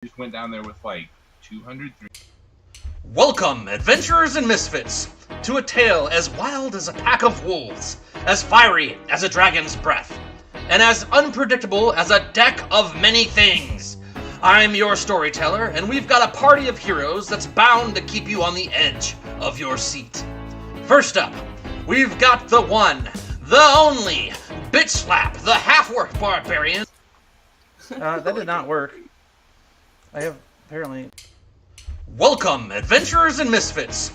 Just went down there with like 200. Welcome, adventurers and misfits, to a tale as wild as a pack of wolves, as fiery as a dragon's breath, and as unpredictable as a deck of many things. I'm your storyteller, and we've got a party of heroes that's bound to keep you on the edge of your seat. First up, we've got the one, the only, Bitch Slap, the half-orc barbarian. That did not work. I have apparently... Welcome, adventurers and misfits.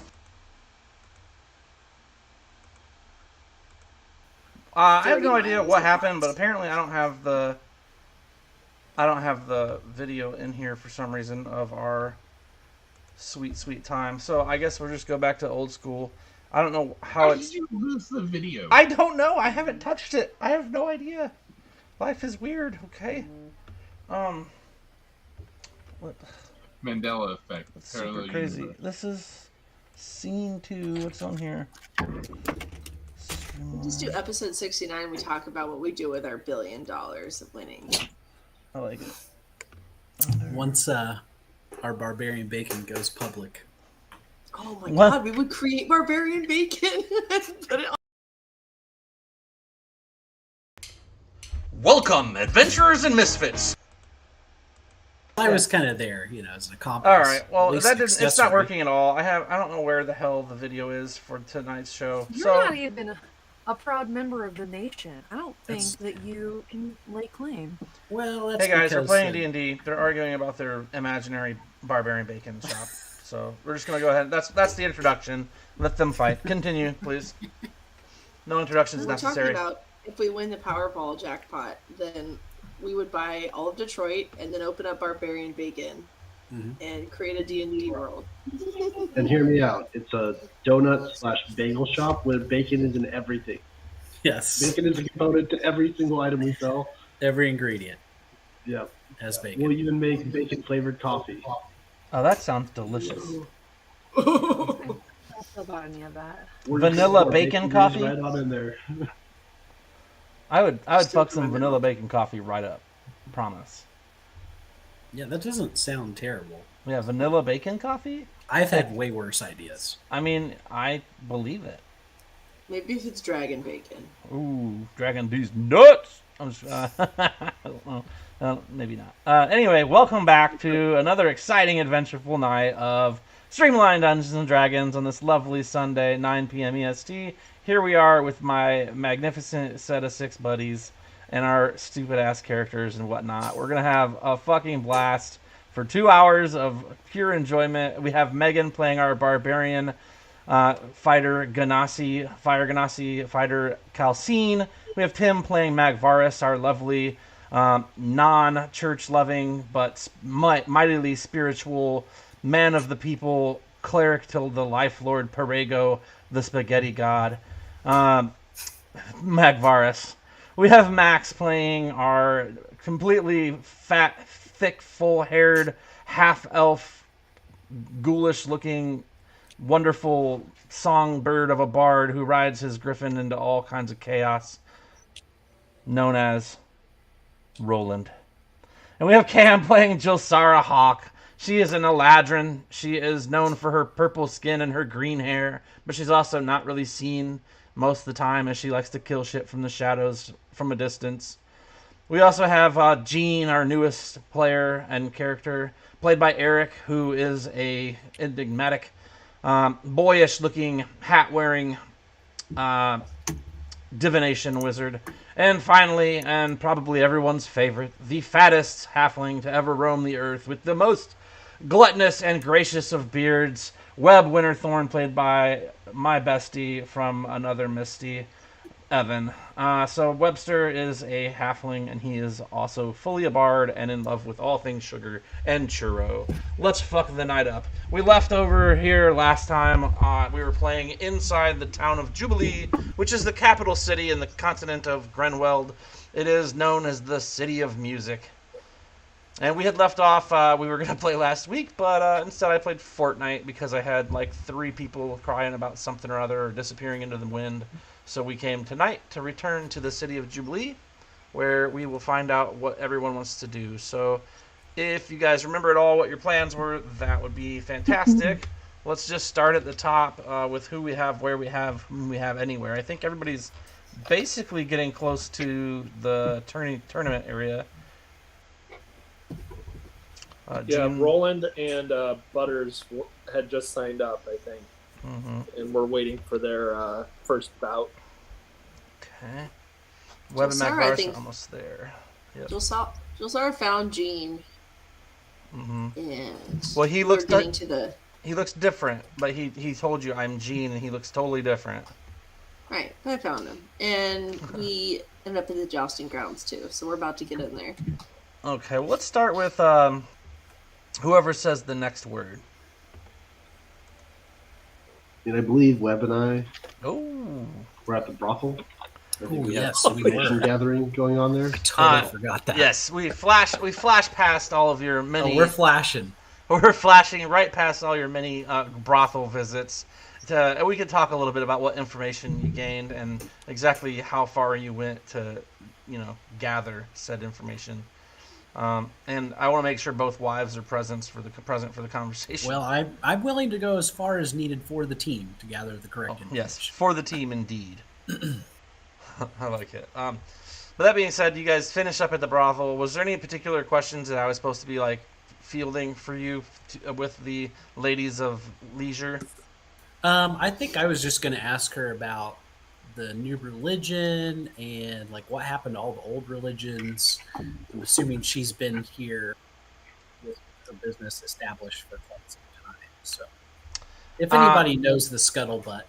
I have no idea what happened, but apparently I don't have the video in here for some reason of our sweet time. So I guess we'll just go back to old school. I don't know how How did you lose the video? I don't know. I haven't touched it. I have no idea. Life is weird. Okay. What? Mandela effect. That's super crazy. Universe. This is scene 2. What's on here? Just do episode 69. We talk about what we do with our $1 billion of winning. I like it. Once our barbarian bacon goes public. Oh my What? god, we would create barbarian bacon. Put it on. Welcome, adventurers and misfits. I was kind of there, as an accomplice. All right. Well, At least that didn't. It's not accessory. working at all. I don't know where the hell the video is for tonight's show. You're So not even a proud member of the nation. I don't think that you can lay claim. Well, that's hey guys, we're because, playing D&D. They're arguing about their imaginary barbarian bacon shop. So we're just gonna go ahead. That's the introduction. Let them fight. Continue, please. No introductions We're talking necessary. about if we win the Powerball jackpot, then we would buy all of Detroit and then open up barbarian bacon and create a D&D world. And hear me out. It's a donut/bagel shop where bacon is in everything. Yes, Bacon is a component to every single item we sell. every ingredient Yeah. has bacon. We'll even make bacon-flavored coffee. Oh, that sounds delicious. I don't know about any of that. We're Vanilla just- bacon is coffee? right on in there. I would fuck some vanilla bacon coffee right up. Promise. Yeah, that doesn't sound terrible. Yeah, vanilla bacon coffee? I've had way worse ideas. I mean, I believe it. Maybe if it's dragon bacon. Ooh, Dragon D's nuts! I'm just, I don't know. Maybe not. Anyway, welcome back to another exciting, adventureful night of Streamlined Dungeons and Dragons on this lovely Sunday, 9 p.m. EST. Here we are with my magnificent set of 6 buddies and our stupid-ass characters and whatnot. We're going to have a fucking blast for 2 hours of pure enjoyment. We have Megan playing our barbarian fighter Ganassi, fighter Calcine. We have Tim playing Magvarus, our lovely non-church loving but mightily spiritual man of the people, cleric to the life lord Perego, the spaghetti god, Magvarus. We have Max playing our completely fat, thick, full-haired, half-elf, ghoulish-looking, wonderful songbird of a bard who rides his griffin into all kinds of chaos, known as Roland. And we have Cam playing Jilsara Hawk. She is an Eladrin. She is known for her purple skin and her green hair, but she's also not really seen most of the time as she likes to kill shit from the shadows from a distance. We also have Jean, our newest player and character, played by Eric, who is a enigmatic, boyish-looking, hat-wearing divination wizard. And finally, and probably everyone's favorite, the fattest halfling to ever roam the earth with the most gluttonous and gracious of beards, Webb Winterthorn, played by my bestie from another Misty, Evan. So Webster is a halfling, and he is also fully a bard and in love with all things sugar and churro. Let's fuck the night up. We left over here last time. We were playing inside the town of Jubilee, which is the capital city in the continent of Grenweld. It is known as the City of Music. And we had left off, we were going to play last week, but instead I played Fortnite because I had like 3 people crying about something or other or disappearing into the wind. So we came tonight to return to the City of Jubilee, where we will find out what everyone wants to do. So if you guys remember at all what your plans were, that would be fantastic. Let's just start at the top with who we have, where we have, whom we have anywhere. I think everybody's basically getting close to the tournament area. Gene... Roland and Butters had just signed up, I think. And we're waiting for their first bout. Okay. Web and MacVar's are almost there. Yep. Josar found Gene. And well, he looks he looks different, but he told you I'm Gene, and he looks totally different. Right, I found him, and we ended up in the jousting grounds too. So we're about to get in there. Okay, well, let's start with whoever says the next word. And I believe Webb and I were at the brothel. Oh, yes, we were. Some gathering going on there. I totally forgot that. Yes, we flashed past all of your many. Oh, we're flashing. We're flashing right past all your many brothel visits. We could talk a little bit about what information you gained and exactly how far you went to, gather said information. And I want to make sure both wives are present for the conversation. Well, I'm willing to go as far as needed for the team to gather the correct information. Yes, for the team indeed. I like it. But that being said, you guys finish up at the brothel. Was there any particular questions that I was supposed to be fielding for you with the ladies of leisure? I think I was just going to ask her about the new religion and what happened to all the old religions. I'm assuming she's been here with her business established for quite some time. So if anybody knows the scuttlebutt,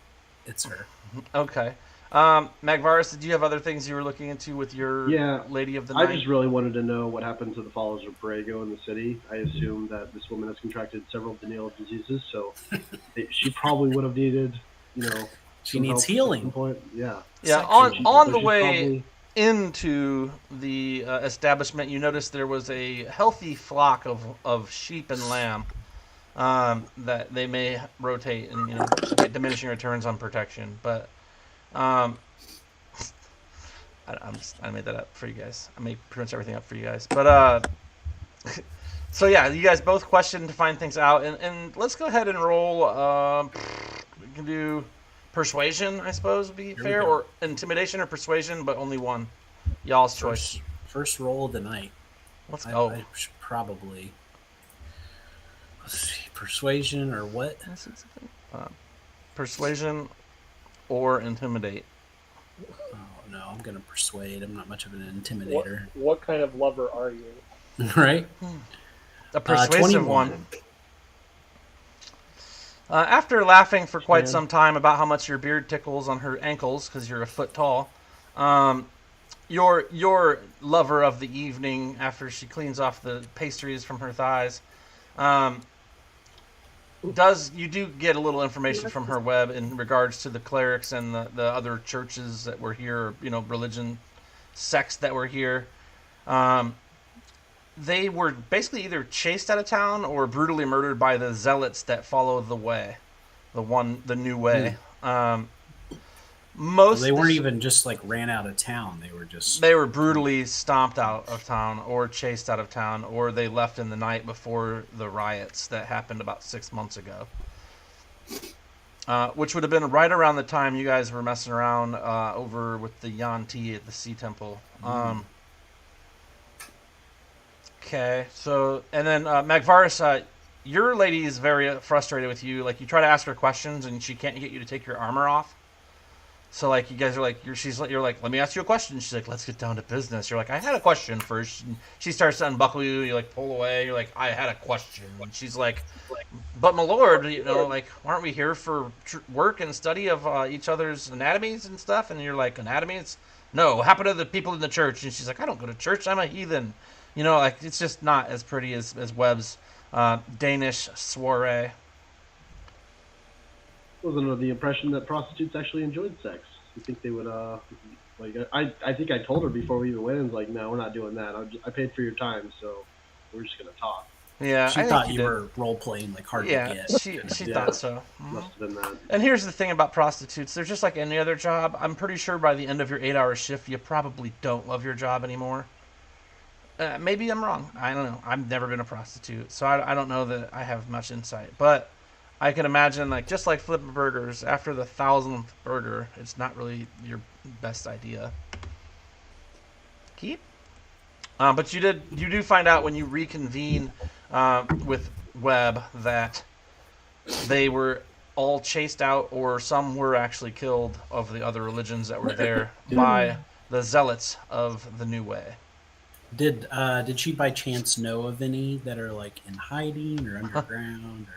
it's her. Okay. MacVar's, did you have other things you were looking into with your lady of the night? I just really wanted to know what happened to the followers of Borrego in the city. I assume that this woman has contracted several venereal diseases, so she probably would have needed, she needs healing. Yeah. Yeah. On the way into the establishment, you noticed there was a healthy flock of sheep and lamb that they may rotate and get diminishing returns on protection, but. I made that up for you guys. I made pretty much everything up for you guys. But so yeah, you guys both questioned to find things out, and let's go ahead and roll. We can do persuasion, I suppose, would be fair, or intimidation or persuasion, but only one. Y'all's choice. First roll of the night. Let's go. I should probably. Let's see, persuasion or what? Persuasion. Or intimidate. Oh no, I'm gonna persuade. I'm not much of an intimidator. What kind of lover are you? Right? A persuasive one. After laughing for quite some time about how much your beard tickles on her ankles because you're a foot tall, your lover of the evening, after she cleans off the pastries from her thighs, you do get a little information from her web in regards to the clerics and the other churches that were here, religion sects that were here. They were basically either chased out of town or brutally murdered by the zealots that follow the way, the new way. They weren't even just ran out of town. They were brutally stomped out of town or chased out of town, or they left in the night before the riots that happened about 6 months ago. Which would have been right around the time you guys were messing around over with the Yanti at the Sea Temple. Okay, so, and then MacVar's, your lady is very frustrated with you. You try to ask her questions and she can't get you to take your armor off. So you guys are you're like, let me ask you a question. She's like, let's get down to business. You're like, I had a question first. And she starts to unbuckle you. You pull away. You're like, I had a question. And she's like, but my lord, aren't we here for work and study of each other's anatomies and stuff? And you're like, anatomies? No, what happened to the people in the church? And she's like, I don't go to church. I'm a heathen. It's just not as pretty as Webb's Danish soiree. Was under the impression that prostitutes actually enjoyed sex. You think they would, I think I told her before we even went, and was no, we're not doing that. I paid for your time, so we're just going to talk. Yeah, she thought you were role-playing hard to get. she thought so. Must have been that. And here's the thing about prostitutes. They're just like any other job. I'm pretty sure by the end of your 8-hour shift, you probably don't love your job anymore. Maybe I'm wrong. I don't know. I've never been a prostitute, so I don't know that I have much insight. But I can imagine, like, just like flipping burgers, after the 1,000th burger, it's not really your best idea. Keep. But you do find out when you reconvene with Webb that they were all chased out, or some were actually killed of the other religions that were there by the zealots of the New Way. Did she by chance know of any that are like in hiding or underground?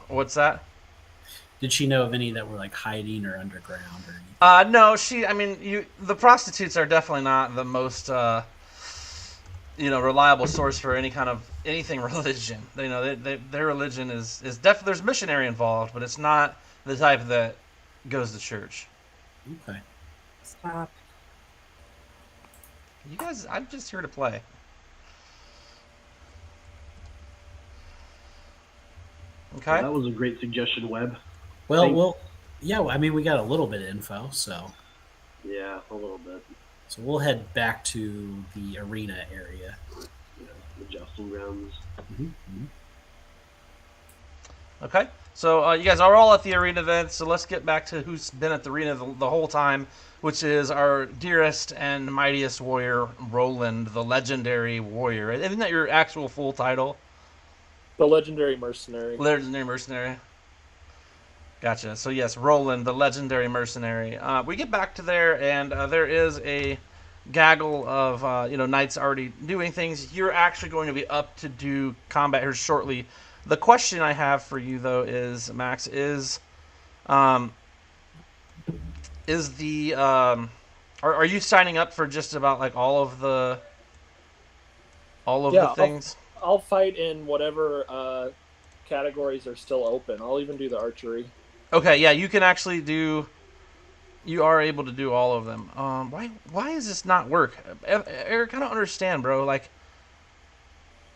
Or What's that? did she know of any that were like hiding or underground or anything? No, the prostitutes are definitely not the most reliable source for anything religion. Their religion is definitely, there's missionary involved, but it's not the type that goes to church. Okay. Stop. You guys, I'm just here to play. Okay. That was a great suggestion, Webb. Well, yeah. I mean, we got a little bit of info, so Yeah, a little bit. we'll head back to the arena area. Yeah, the jousting grounds. Okay. So you guys are all at the arena then, so let's get back to who's been at the arena the whole time, which is our dearest and mightiest warrior, Roland, the legendary warrior. Isn't that your actual full title? The legendary mercenary. Legendary mercenary. Gotcha. So yes, Roland, the legendary mercenary. We get back to there, and there is a gaggle of knights already doing things. You're actually going to be up to do combat here shortly. The question I have for you though is, Max, are you signing up for just about like all of the things? I'll fight in whatever categories are still open. I'll even do the archery. Okay, yeah, you can actually do. You are able to do all of them. Why does this not work, Eric? I don't understand, bro. Like,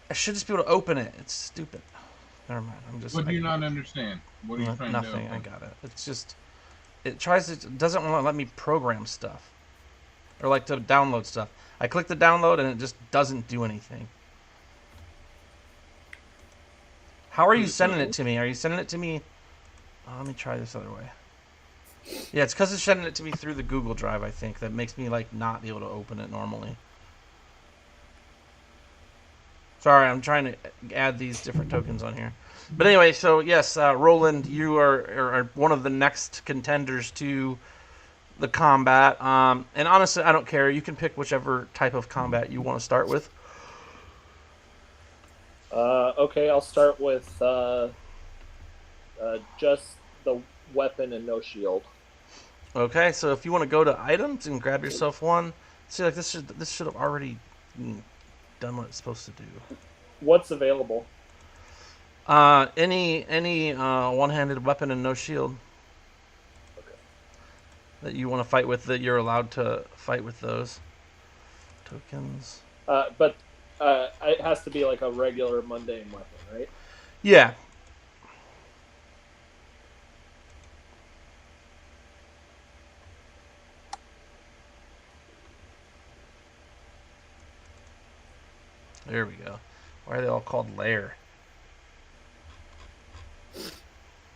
I should just be able to open it. It's stupid. Never mind. What do you not understand? What are you trying nothing. to open? I got it. It's just it doesn't want to let me program stuff or like to download stuff. I click the download and it just doesn't do anything. How are you sending it to me? Are you sending it to me? Oh, let me try this other way. Yeah, it's because it's sending it to me through the Google Drive, I think, that makes me like not be able to open it normally. Sorry, I'm trying to add these different tokens on here. But anyway, so yes, Roland, you are one of the next contenders to the combat. And honestly, I don't care. You can pick whichever type of combat you want to start with. Okay, I'll start with just the weapon and no shield. Okay, so if you want to go to items and grab yourself one, see, like this should have already done what it's supposed to do. What's available? Any one-handed weapon and no shield. Okay. That you want to fight with, that you're allowed to fight with those tokens. But it has to be like a regular mundane weapon, right? Yeah. There we go. Why are they all called lair?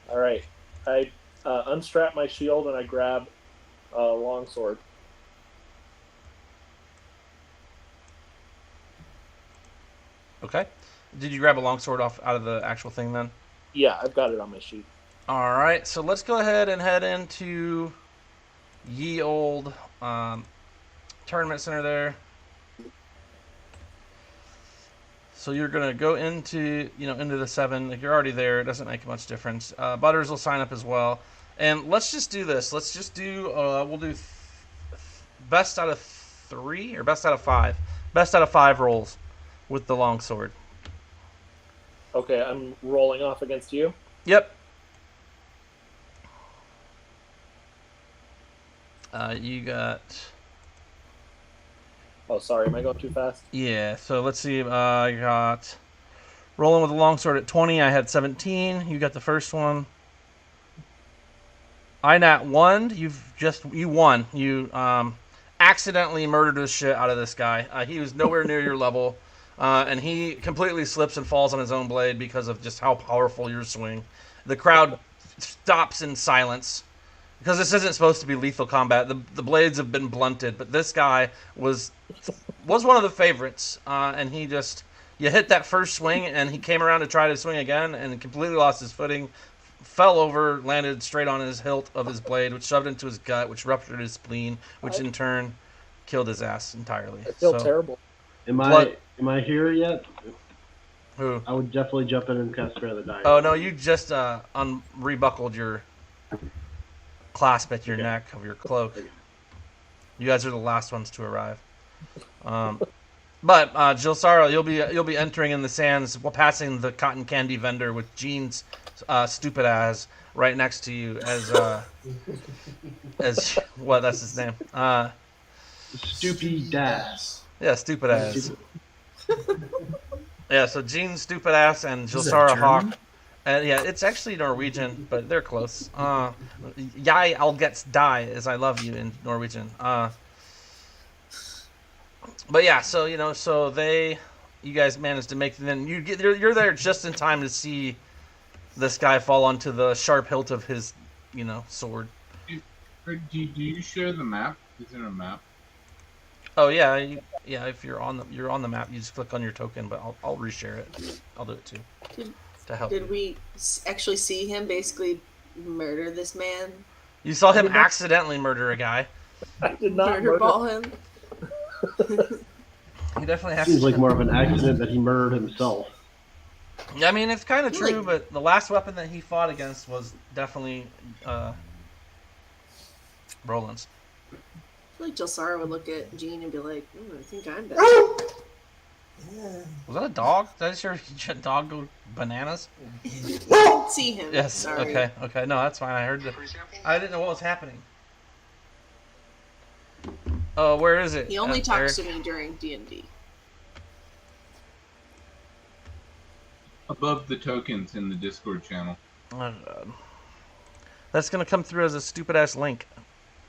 All right. I unstrap my shield and I grab a longsword. Okay. Did you grab a longsword out of the actual thing then? Yeah, I've got it on my sheet. All right. So let's go ahead and head into ye old tournament center there. So you're gonna go into the 7. Like, you're already there. It doesn't make much difference. Butters will sign up as well. And let's just do this. Let's just do. We'll do best out of 3 or best out of 5. Best out of 5 rolls with the longsword. Okay, I'm rolling off against you. Yep. You got. Oh, sorry. Am I going too fast? Yeah, so let's see. I got rolling with a longsword at 20. I had 17. You got the first one. I nat 1. You won. You accidentally murdered the shit out of this guy. He was nowhere near your level, and he completely slips and falls on his own blade because of just how powerful your swing. The crowd stops in silence because this isn't supposed to be lethal combat. The blades have been blunted, but this guy was one of the favorites, and he just... You hit that first swing, and he came around to try to swing again, and completely lost his footing, fell over, landed straight on his hilt of his blade, which shoved into his gut, which ruptured his spleen, which in turn killed his ass entirely. I feel terrible. Am I here yet? Who? I would definitely jump in and cast Spare the Dying. Oh, no, you just rebuckled your clasp at your neck of your cloak. You guys are the last ones to arrive. But Jilsara, you'll be entering in the sands while passing the cotton candy vendor with Jean's stupid ass right next to you as what? That's his name. Stoopy Das. Yeah, stupid ass. Yeah, so Jean's stupid ass and Jilsara Hawk. Yeah, it's actually Norwegian, but they're close. Jeg Algets die as I love you in Norwegian. But yeah, so you guys managed to make. Then you're there just in time to see this guy fall onto the sharp hilt of his, sword. Do you share the map? Is there a map? Oh yeah, If you're on the map, you just click on your token. But I'll reshare it. I'll do it too to help. Did we actually see him basically murder this man? You saw him accidentally murder a guy. I did not murder ball him. He definitely has. Seems like more of an accident that he murdered himself. Yeah, I mean it's kind of true, but the last weapon that he fought against was definitely Roland's. I feel like Jilsara would look at Jean and be like, I think I'm better. Was that a dog? Did I just hear your dog go bananas? See him. Yes. Sorry. Okay. No, that's fine. I heard I didn't know what was happening. Oh, where is it? He only talks Eric? to me during D&D. Above the tokens in the Discord channel. Oh, God. That's gonna come through as a stupid ass link.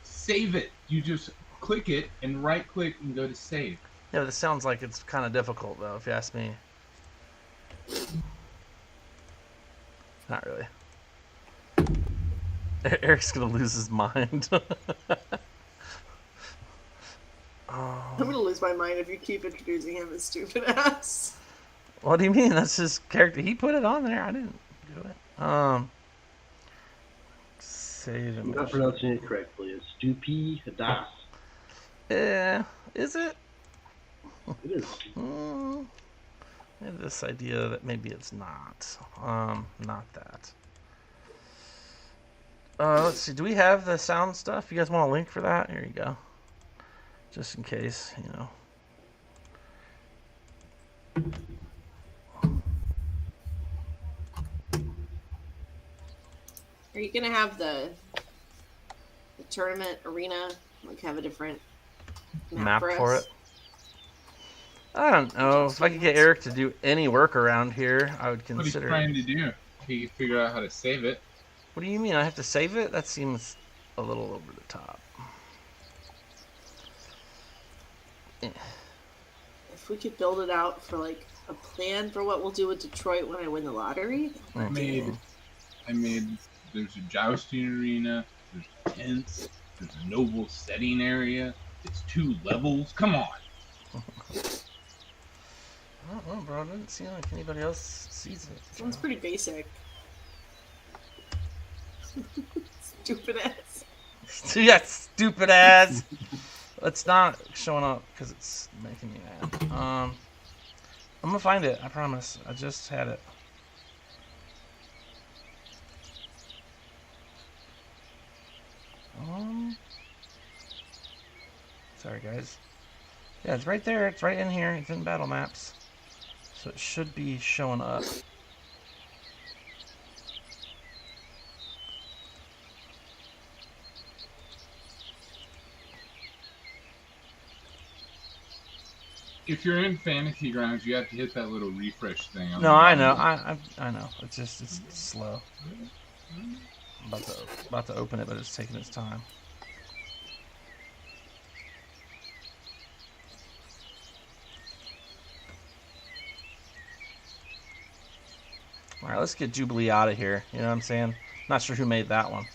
Save it. You just click it and right click and go to save. Yeah, this sounds like it's kind of difficult though, if you ask me. Not really. Eric's gonna lose his mind. I'm gonna lose my mind if you keep introducing him as stupid ass. What do you mean? That's his character. He put it on there. I didn't do it. Save I'm not pronouncing it correctly. It's Stoopy Das. Yeah, is it? It is. I have this idea that maybe it's not. Not that. Let's see. Do we have the sound stuff? You guys want a link for that? Here you go. Just in case, Are you gonna have the tournament arena have a different map for it? I don't know. If I could get Eric to do any work around here, I would consider. What are you trying to do? He can figure out how to save it. What do you mean? I have to save it? That seems a little over the top. If we could build it out for like a plan for what we'll do with Detroit when I win the lottery. I made. There's a jousting arena. There's tents. There's a noble setting area. It's 2 levels. Come on. I don't know, bro. It doesn't seem like anybody else sees it. Sounds pretty basic. Stupid ass. Yeah, stupid ass. It's not showing up because it's making me mad. I'm gonna find it. I promise. I just had it. Sorry, guys. Yeah, it's right there. It's right in here. It's in battle maps. So it should be showing up. If you're in Fantasy Grounds, you have to hit that little refresh thing. No, I know. I know. It's slow. I'm about to open it, but it's taking its time. All right, let's get Jubilee out of here. You know what I'm saying? Not sure who made that one.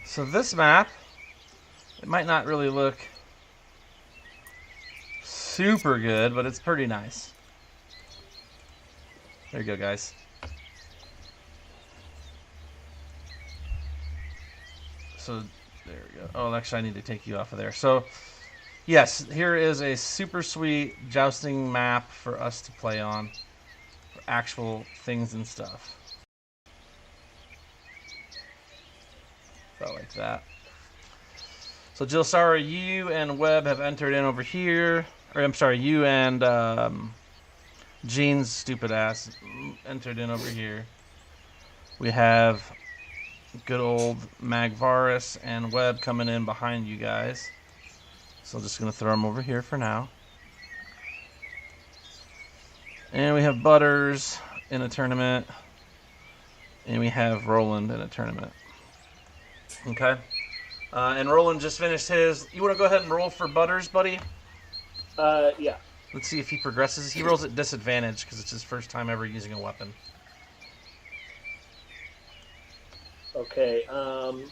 So this map, it might not really look super good, but it's pretty nice. There you go, guys. So there we go. Oh, actually, I need to take you off of there. So yes, here is a super sweet jousting map for us to play on, for actual things and stuff. About like that. So Jill, sorry, you and Webb have entered in over here. Or I'm sorry, you and Jean's stupid ass entered in over here. We have good old Magvarus and Webb coming in behind you guys. So I'm just going to throw them over here for now. And we have Butters in a tournament. And we have Roland in a tournament. Okay. And Roland just finished his. You want to go ahead and roll for Butters, buddy? Yeah. Let's see if he progresses. He rolls at disadvantage because it's his first time ever using a weapon. Okay. Hold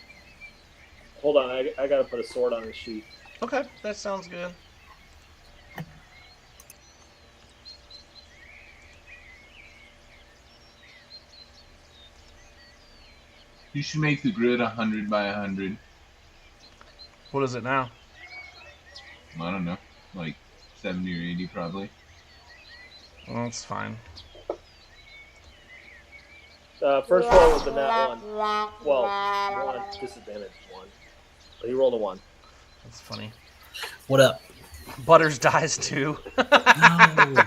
on. I gotta put a sword on his sheath. Okay, that sounds good. You should make the grid 100 by 100. What is it now? I don't know, like 70 or 80 probably. Well, that's fine. First roll was a nat 1. Well, 1, disadvantage 1. But he rolled a 1. That's funny. What up? Butters dies too. No.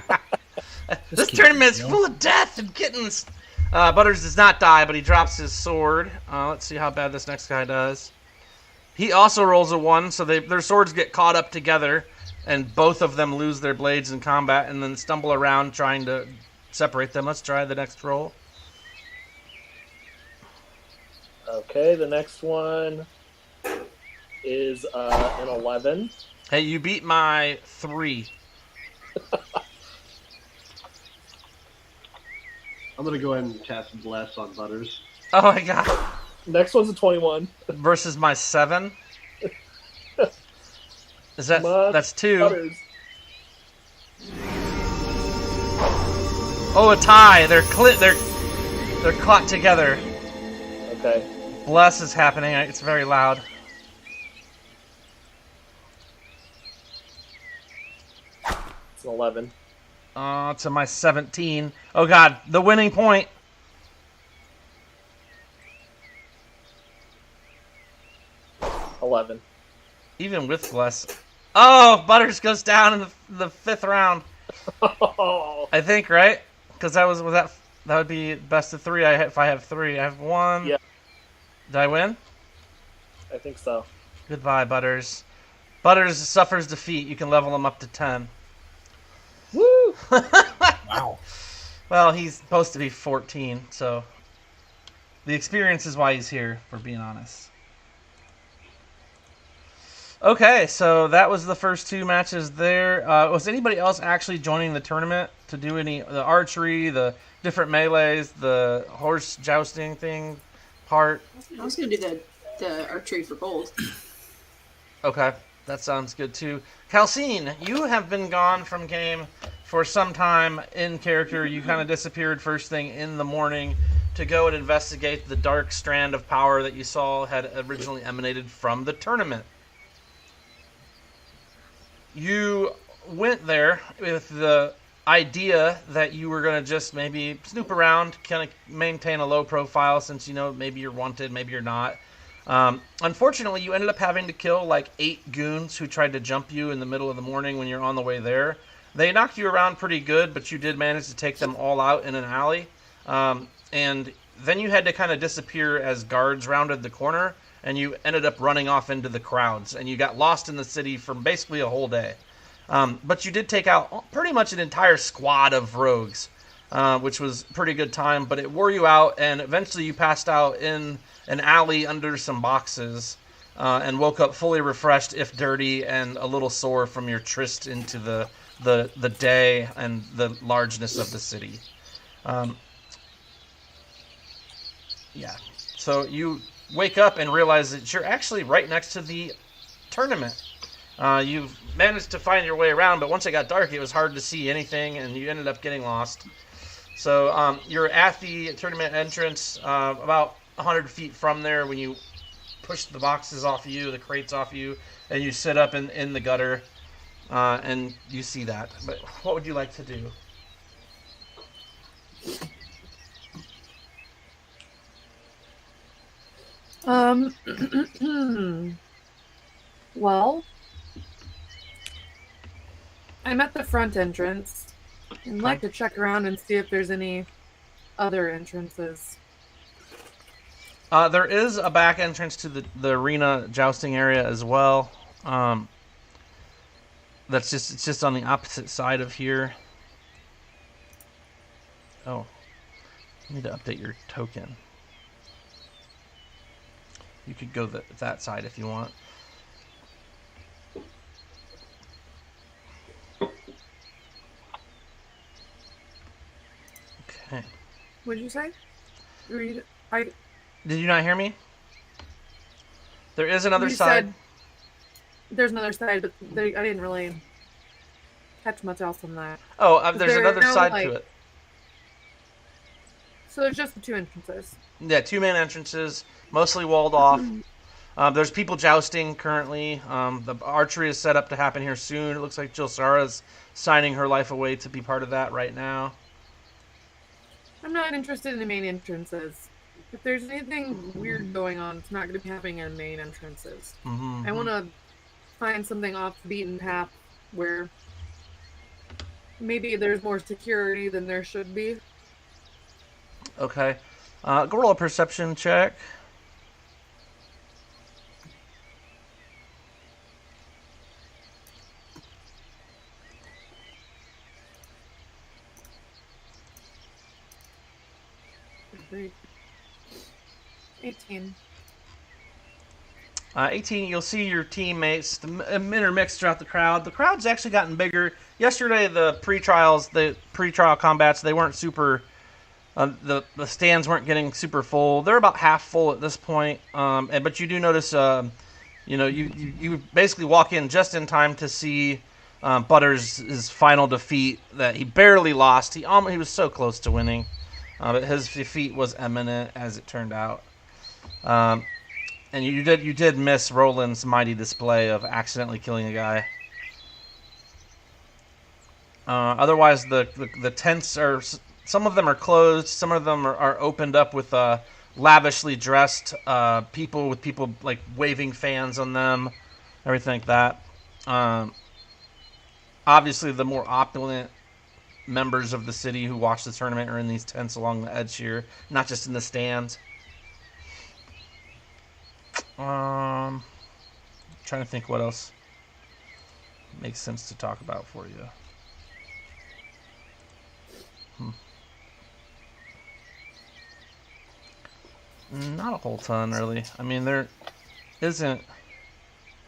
This tournament's full of death and kittens. Butters does not die, but he drops his sword. Let's see how bad this next guy does. He also rolls a 1, so their swords get caught up together, and both of them lose their blades in combat and then stumble around trying to separate them. Let's try the next roll. Okay, the next one is an 11. Hey, you beat my 3. I'm gonna go ahead and cast Bless on Butters. Oh my god. Next one's a 21. Versus my 7. Is that that's 2? Butters. Oh, a tie. They're caught together. Okay. Bless is happening. It's very loud. It's an 11. To my 17. Oh god, the winning point. $11. Even with Bless. Oh, Butters goes down in the 5th round. I think, right? Because that would be best of 3. If I have 3, I have 1. Yeah. Did I win? I think so. Goodbye, Butters. Butters suffers defeat. You can level him up to 10. Woo! Wow. Well, he's supposed to be 14, so the experience is why he's here, for being honest. Okay, so that was the first 2 matches there. Was anybody else actually joining the tournament to do the archery, the different melees, the horse jousting thing part? I was going to do the archery for gold. Okay, that sounds good too. Calcine, you have been gone from game for some time in character. You kind of disappeared first thing in the morning to go and investigate the dark strand of power that you saw had originally emanated from the tournament. You went there with the idea that you were going to just maybe snoop around, kind of maintain a low profile since you know maybe you're wanted, maybe you're not. Unfortunately, you ended up having to kill like 8 goons who tried to jump you in the middle of the morning when you're on the way there. They knocked you around pretty good, but you did manage to take them all out in an alley. And then you had to kind of disappear as guards rounded the corner, and you ended up running off into the crowds, and you got lost in the city for basically a whole day. But you did take out pretty much an entire squad of rogues, which was a pretty good time, but it wore you out, and eventually you passed out in an alley under some boxes, and woke up fully refreshed, if dirty, and a little sore from your tryst into the day and the largeness of the city. Yeah. So you wake up and realize that you're actually right next to the tournament. You've managed to find your way around, but once it got dark, it was hard to see anything, and you ended up getting lost. So you're at the tournament entrance, about 100 feet from there when you push the boxes off of you, the crates off of you, and you sit up in the gutter, and you see that. But what would you like to do? Well, I'm at the front entrance. I'd like to check around and see if there's any other entrances. There is a back entrance to the arena jousting area as well. It's just on the opposite side of here. Oh, I need to update your token. You could go that side if you want. Okay. What did you say? Did you not hear me? There is another side. There's another side, but I didn't really catch much else on that. Oh, there's another side to it. So there's just the two entrances. Yeah, two main entrances, mostly walled off. There's people jousting currently. The archery is set up to happen here soon. It looks like Jill Sara's signing her life away to be part of that right now. I'm not interested in the main entrances. If there's anything weird going on, it's not going to be happening in main entrances. Mm-hmm. I want to find something off the beaten path where maybe there's more security than there should be. Okay. Go roll a perception check. Great. 18. 18, you'll see your teammates intermixed throughout the crowd. The crowd's actually gotten bigger. Yesterday, the pre-trial combats, they weren't super... the stands weren't getting super full. They're about half full at this point. But you do notice, you basically walk in just in time to see Butters' final defeat that he barely lost. He was so close to winning. But his defeat was imminent, as it turned out. And you did miss Roland's mighty display of accidentally killing a guy. Otherwise, the tents are... Some of them are closed. Some of them are opened up with lavishly dressed people with people like waving fans on them, everything like that. Obviously, the more opulent members of the city who watch the tournament are in these tents along the edge here, not just in the stands. Trying to think what else makes sense to talk about for you. Not a whole ton, really. I mean, there isn't...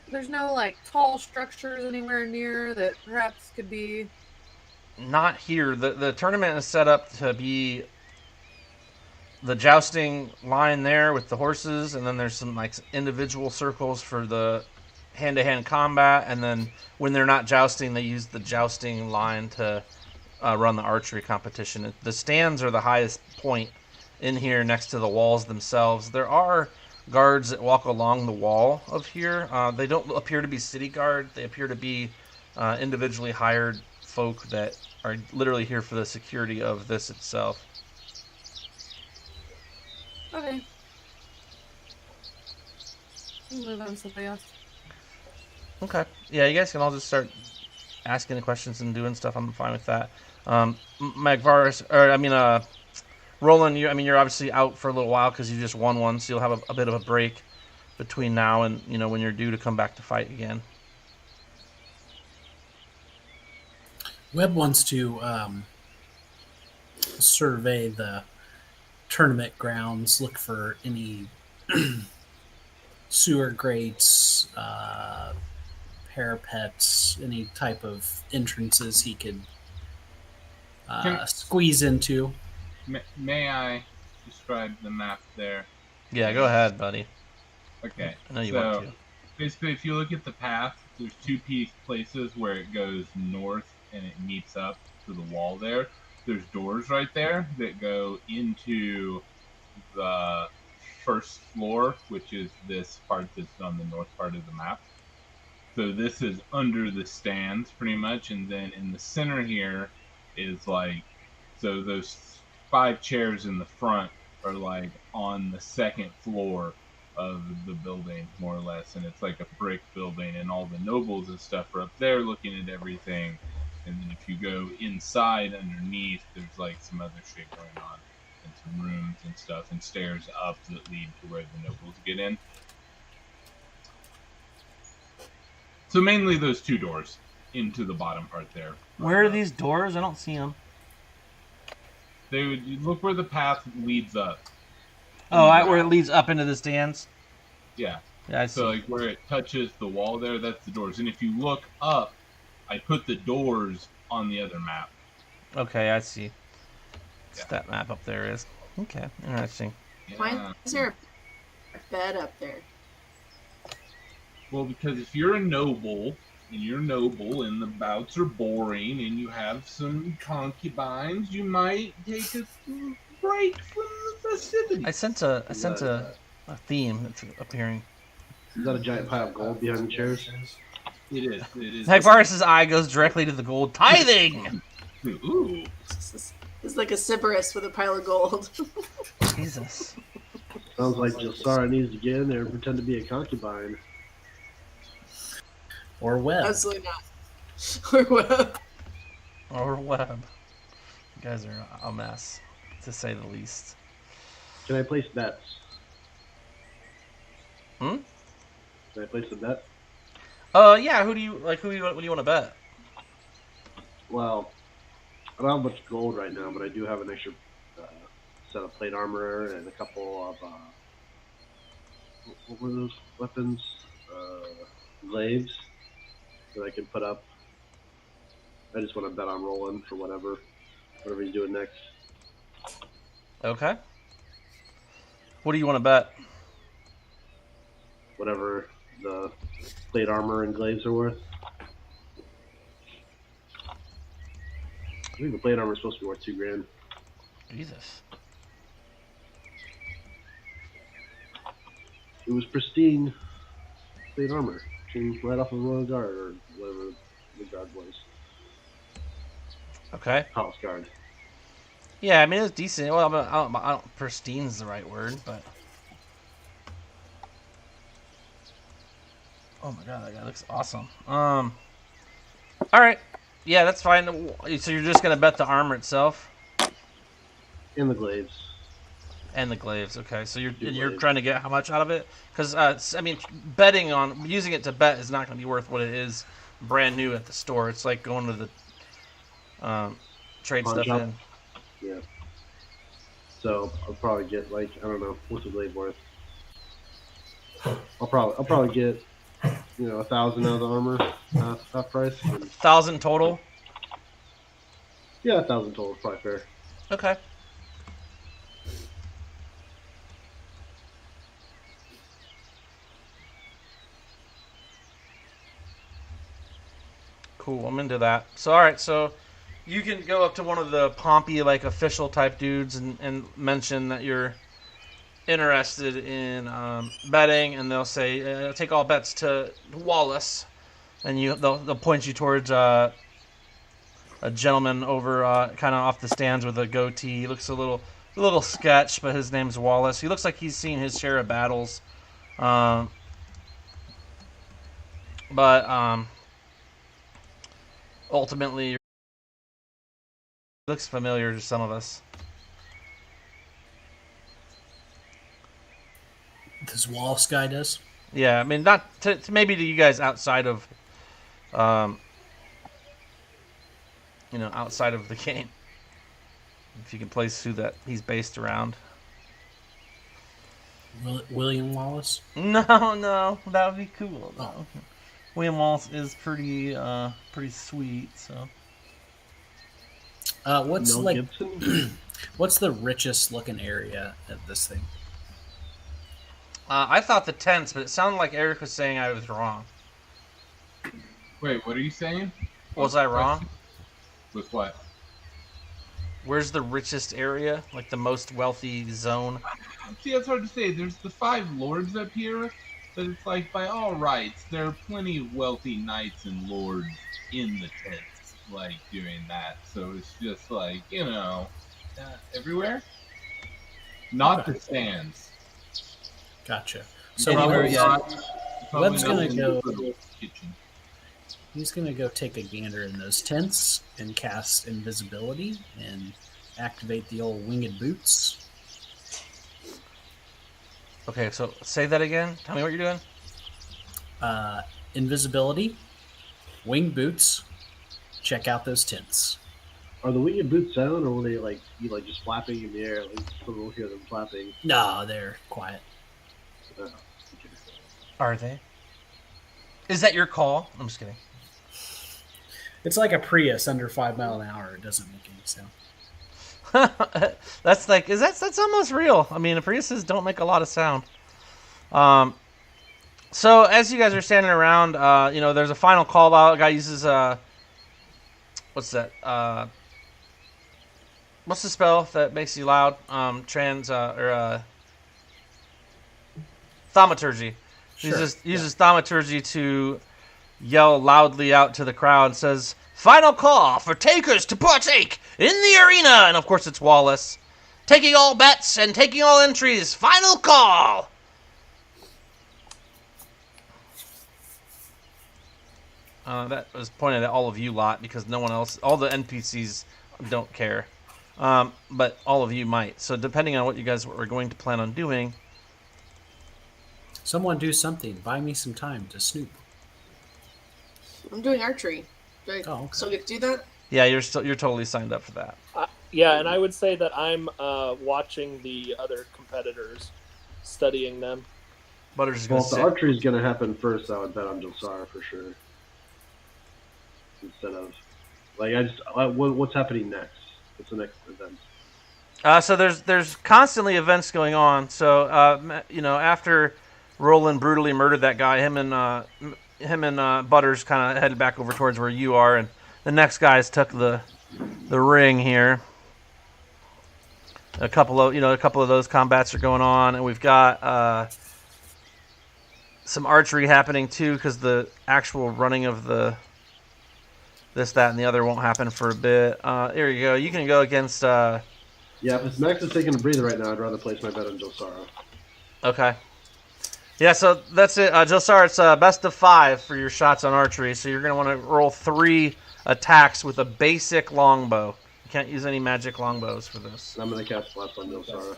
There's no, like, tall structures anywhere near that perhaps could be... Not here. The tournament is set up to be the jousting line there with the horses, and then there's some, like, individual circles for the hand-to-hand combat, and then when they're not jousting, they use the jousting line to run the archery competition. The stands are the highest point in here next to the walls themselves. There are guards that walk along the wall of here. They don't appear to be city guard. They appear to be individually hired folk that are literally here for the security of this itself. Okay. Move on to something else. Okay. Yeah, you guys can all just start asking the questions and doing stuff. I'm fine with that. Roland, you're obviously out for a little while because you just won one, so you'll have a bit of a break between now and, when you're due to come back to fight again. Webb wants to survey the tournament grounds, look for any sewer grates, parapets, any type of entrances he could squeeze into. May I describe the map there? Yeah, go ahead, buddy. Okay. I know you want to. Basically, if you look at the path, there's two places where it goes north and it meets up to the wall there. There's doors right there that go into the first floor, which is this part that's on the north part of the map. So this is under the stands pretty much, and then in the center here is like, so those 5 chairs in the front are like on the second floor of the building, more or less, and it's like a brick building, and all the nobles and stuff are up there looking at everything. And then if you go inside underneath, there's like some other shit going on, and some rooms and stuff, and stairs up that lead to where the nobles get in. So mainly those 2 doors into the bottom part there. Where are these doors? I don't see them. They would look where the path leads up. Oh, where it leads up into the stands? Yeah. Yeah, I see. So like where it touches the wall there, that's the doors. And if you look up, I put the doors on the other map. Okay, I see. That map up there is. Okay, interesting. Yeah. Why is there a bed up there? Well, because if you're a noble, and the bouts are boring, and you have some concubines, you might take a break from the festivities. I sense a theme that's appearing. Is that a giant pile of gold behind the chairs? It is. Hagvarus' eye goes directly to the gold. Tithing! Ooh. It's like a Sybaris with a pile of gold. Jesus. Sounds like Jelsara needs to get in there and pretend to be a concubine. Or Web. Absolutely not. Or Web. Or Web. You guys are a mess, to say the least. Can I place bets? Hmm? Can I place a bet? Yeah. What do you want to bet? Well, I don't have much gold right now, but I do have an extra set of plate armor and a couple of what were those weapons? Glaives that I can put up. I just want to bet on Roland for whatever he's doing next. Okay. What do you want to bet? Whatever the plate armor and glaives are worth. I think the plate armor is supposed to be worth $2,000. Jesus. It was pristine plate armor. Came right off of the Royal Guard, or whatever the guard was. Okay. Palace Guard. Yeah, I mean, it's decent. Well, I don't pristine's the right word, but... Oh my god, that guy looks awesome. Alright. Yeah, that's fine. So you're just going to bet the armor itself? And the glaives. And the glaives, okay. So you're Glaives. trying to get how much out of it? Because, I mean, betting on... Using it to bet is not going to be worth what it is brand new at the store. It's like going to the... trade Pawn stuff shop? in. Yeah. So I'll probably get like, I don't know, what's the blade worth? I'll probably get 1,000 out of the armor, half price. And, 1,000 total? yeah, 1,000 total is probably fair. Okay. Cool, I'm into that. So, alright, so you can go up to one of the Pompey, like, official type dudes and mention that you're interested in betting, and they'll say, take all bets to Wallace, and they'll point you towards a gentleman over kind of off the stands with a goatee. He looks a little sketch, but his name's Wallace. He looks like he's seen his share of battles. But ultimately, it looks familiar to some of us. This Wallace guy does? Yeah, I mean, not to maybe to you guys outside of, outside of the game. If you can place who that he's based around. William Wallace? No, that would be cool though. William Wallace is pretty sweet. So, what's Mel like, Gibson? what's the richest looking area of this thing? I thought the tents, but it sounded like Eric was saying I was wrong. Wait, what are you saying? Was I wrong? With what? Where's the richest area? Like the most wealthy zone? See, that's hard to say. There's the 5 lords up here, but it's like, by all rights, there are plenty of wealthy knights and lords in the tents, like, doing that. So it's just like, everywhere. Not the stands. Gotcha. So So Webb's gonna go. Kitchen. He's gonna go take a gander in those tents and cast invisibility and activate the old winged boots. Okay, so say that again. Tell me what you're doing. Invisibility, winged boots. Check out those tents. Are the winged boots sound, or will they be just flapping in the air? Like someone will hear them flapping. No, they're quiet. Okay. Are they? Is that your call? I'm just kidding. It's like a Prius under 5 miles an hour. It doesn't make any sound. That's like that's almost real. I mean, the Priuses don't make a lot of sound. So as you guys are standing around, there's a final call out. A guy uses what's that? What's the spell that makes you loud? Thaumaturgy. Sure. Uses thaumaturgy to yell loudly out to the crowd and says, "Final call for takers to partake in the arena!" And of course it's Wallace. "Taking all bets and taking all entries. Final call!" That was pointed at all of you lot because no one else, all the NPCs don't care. But all of you might. So depending on what you guys are going to plan on doing. Someone do something. Buy me some time to snoop. I'm doing archery. Okay. So get to do that? Yeah, you're totally signed up for that. Yeah, and I would say that I'm watching the other competitors, studying them. Butters is Well, going if to the sit. archery is going to happen first, I would bet on Jelsara for sure. Instead of what's happening next? What's the next event? So there's constantly events going on. So after Roland brutally murdered that guy, him and Butters kind of headed back over towards where you are, and the next guys took the ring here. A couple of those combats are going on, and we've got some archery happening too, because the actual running of the this, that, and the other won't happen for a bit. Here you go. You can go against. Yeah, if Max is taking a breather right now, I'd rather place my bet on Jelsara. Okay. Yeah, so that's it. Jelsara, it's best of 5 for your shots on archery. So you're going to want to roll 3 attacks with a basic longbow. You can't use any magic longbows for this. I'm going to cast Blast on Jelsara.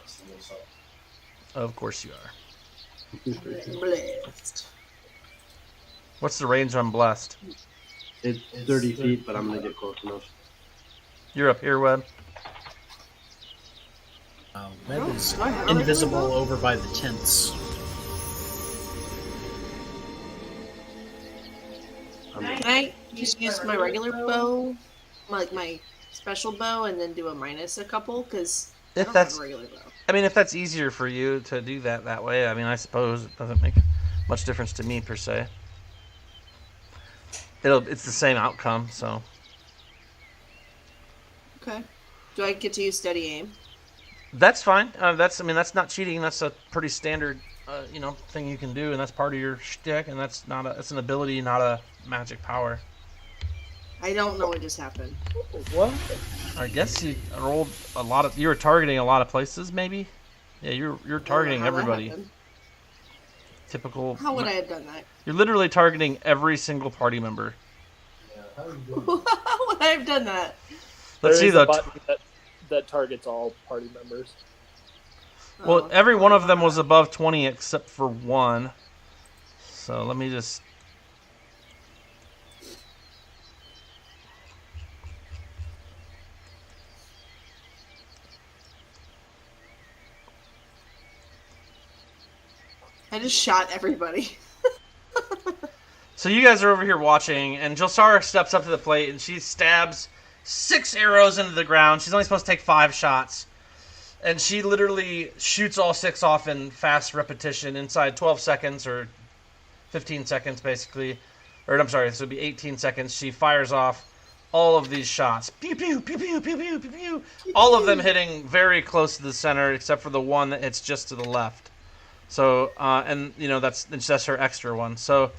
Of course you are. Blessed. What's the range on Blessed? It's 30 feet, but I'm going to get close enough. You're up here, Webb. Webb is invisible over by the tents. Can I just use my regular bow, like my special bow, and then do a minus a couple? Because I don't have a regular bow. I mean, if that's easier for you to do that way, I mean, I suppose it doesn't make much difference to me per se. It's the same outcome, so. Okay. Do I get to use steady aim? That's fine. That's not cheating. That's a pretty standard, thing you can do, and that's part of your shtick. And it's an ability, not a magic power. I don't know what just happened. What? I guess you rolled a lot of. You were targeting a lot of places, maybe. Yeah, you're targeting everybody. Typical. How would I have done that? You're literally targeting every single party member. How would I have done that? Let's see There is the. a button that targets all party members. Well, every one of them was above 20 except for one. So let me just. I just shot everybody. So you guys are over here watching, and Jelsara steps up to the plate, and she stabs 6 arrows into the ground. She's only supposed to take 5 shots. And she literally shoots all 6 off in fast repetition inside 12 seconds, or 15 seconds, basically. Or, I'm sorry, this would be 18 seconds. She fires off all of these shots. Pew, pew, pew, pew, pew, pew, pew, pew. All of them hitting very close to the center, except for the one that hits just to the left. So, and, you know, that's her extra one. So,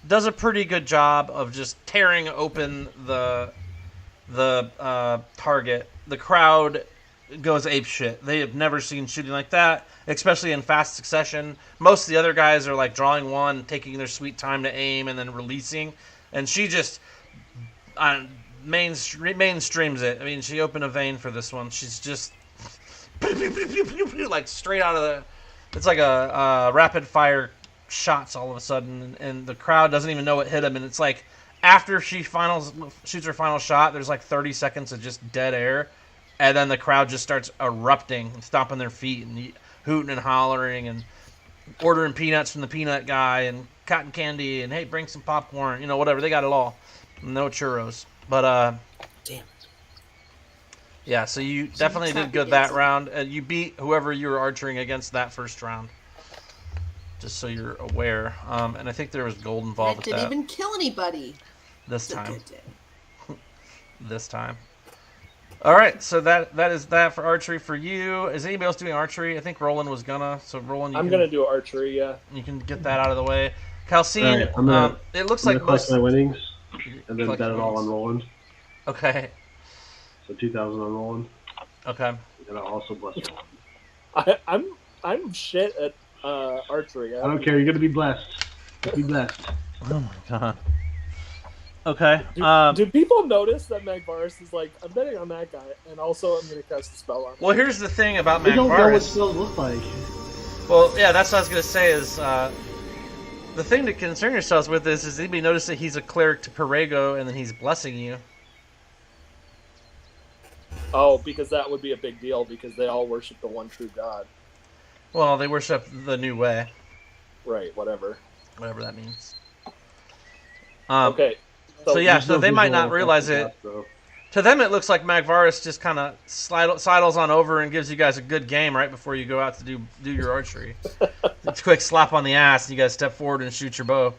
does a pretty good job of just tearing open the target. The crowd goes apeshit. They have never seen shooting like that, especially in fast succession. Most of the other guys are like drawing one, taking their sweet time to aim, and then releasing. And she just mainstreams it. I mean, she opened a vein for this one. She's just like straight out of the. It's like a rapid fire shots all of a sudden, and the crowd doesn't even know what hit him. And it's like after she shoots her final shot, there's like 30 seconds of just dead air. And then the crowd just starts erupting and stomping their feet and hooting and hollering and ordering peanuts from the peanut guy and cotton candy and, hey, bring some popcorn. You know, whatever. They got it all. No churros. But, damn it. Yeah, so you definitely did good that round. You beat whoever you were archering against that first round. Just so you're aware. And I think there was gold involved with that. I didn't even kill anybody. This time. This time. All right, so that is that for archery for you. Is anybody else doing archery? I think Roland was gonna. So Roland, I'm gonna do archery. Yeah. You can get that out of the way. Calcine, right, it looks I'm like gonna collect most my winnings and then bet it all on Roland. Okay. So 2,000 on Roland. Okay. And I'll also bless Roland. I'm shit at archery. I don't care. You're gonna be blessed. Be blessed. Oh my god. Okay. Do people notice that Magvaris is like, I'm betting on that guy, and also I'm going to cast a spell on him? Well, here's the thing about We don't know what Magvaris. spells look like. Well, yeah, that's what I was going to say is the thing to concern yourselves with is anybody notice that he's a cleric to Perego and then he's blessing you? Oh, because that would be a big deal because they all worship the one true God. Well, they worship the new way. Right, whatever. Whatever that means. Okay. So yeah, so they might not realize it. To them, it looks like Magvaris just kind of sidles on over and gives you guys a good game right before you go out to do your archery. It's a quick slap on the ass, and you guys step forward and shoot your bow.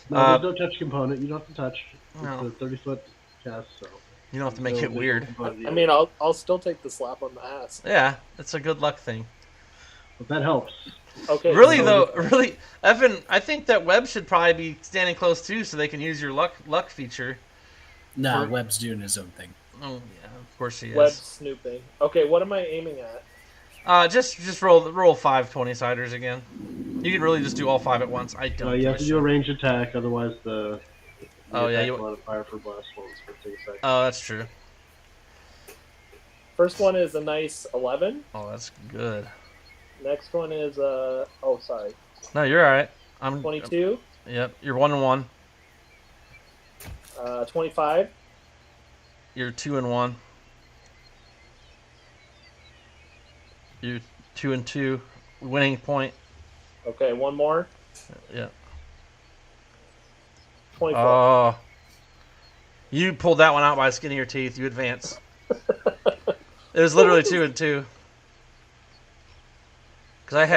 No, there's no touch component. You don't have to touch. No. It's a 30-foot cast, so You don't have to make it weird. I mean, I'll still take the slap on the ass. Yeah, it's a good luck thing. But that helps. Okay. Really Evan, I think that Webb should probably be standing close too, so they can use your luck feature. No, Webb's doing his own thing. Oh yeah, of course he is. Web snooping. Okay, what am I aiming at? Just roll 5 20-siders again. You can really just do all 5 at once. I don't. You have to do a ranged attack, otherwise the you want to fire for blast ones for 2 seconds. Oh, that's true. First one is a nice 11. Oh, that's good. Next one is sorry. No, you're all right. I'm 22. Yep, you're 1-1. 25. You're 2-1. You're 2-2. Winning point. Okay, one more. Yeah. 24. Oh. You pulled that one out by the skin of your teeth. You advance. It was literally 2-2. Because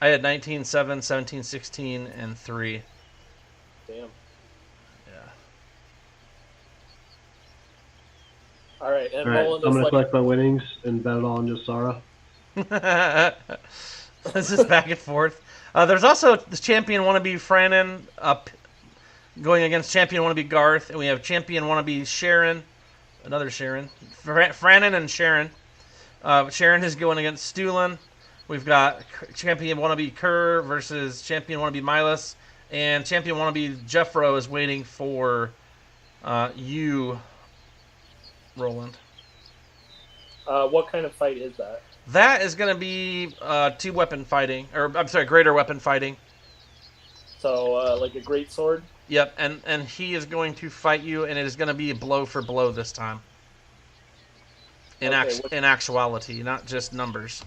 I had 19, 7, 17, 16, and 3. Damn. Yeah. All right, and All right, Roland I'm is going to like, collect my winnings and bet it all on just Sarah. This is back and forth. There's also the champion wannabe Franin up going against champion wannabe Garth, and we have champion wannabe Sharon, another Sharon, Franin and Sharon. Sharon is going against Stuhlin. We've got champion wannabe Kerr versus champion wannabe Milas, and champion wannabe Jeffro is waiting for you, Roland. what kind of fight is that? That is going to be 2-weapon fighting, or I'm sorry, greater weapon fighting. So, like a great sword? Yep, and he is going to fight you, and it is going to be blow for blow this time. In actuality, not just numbers.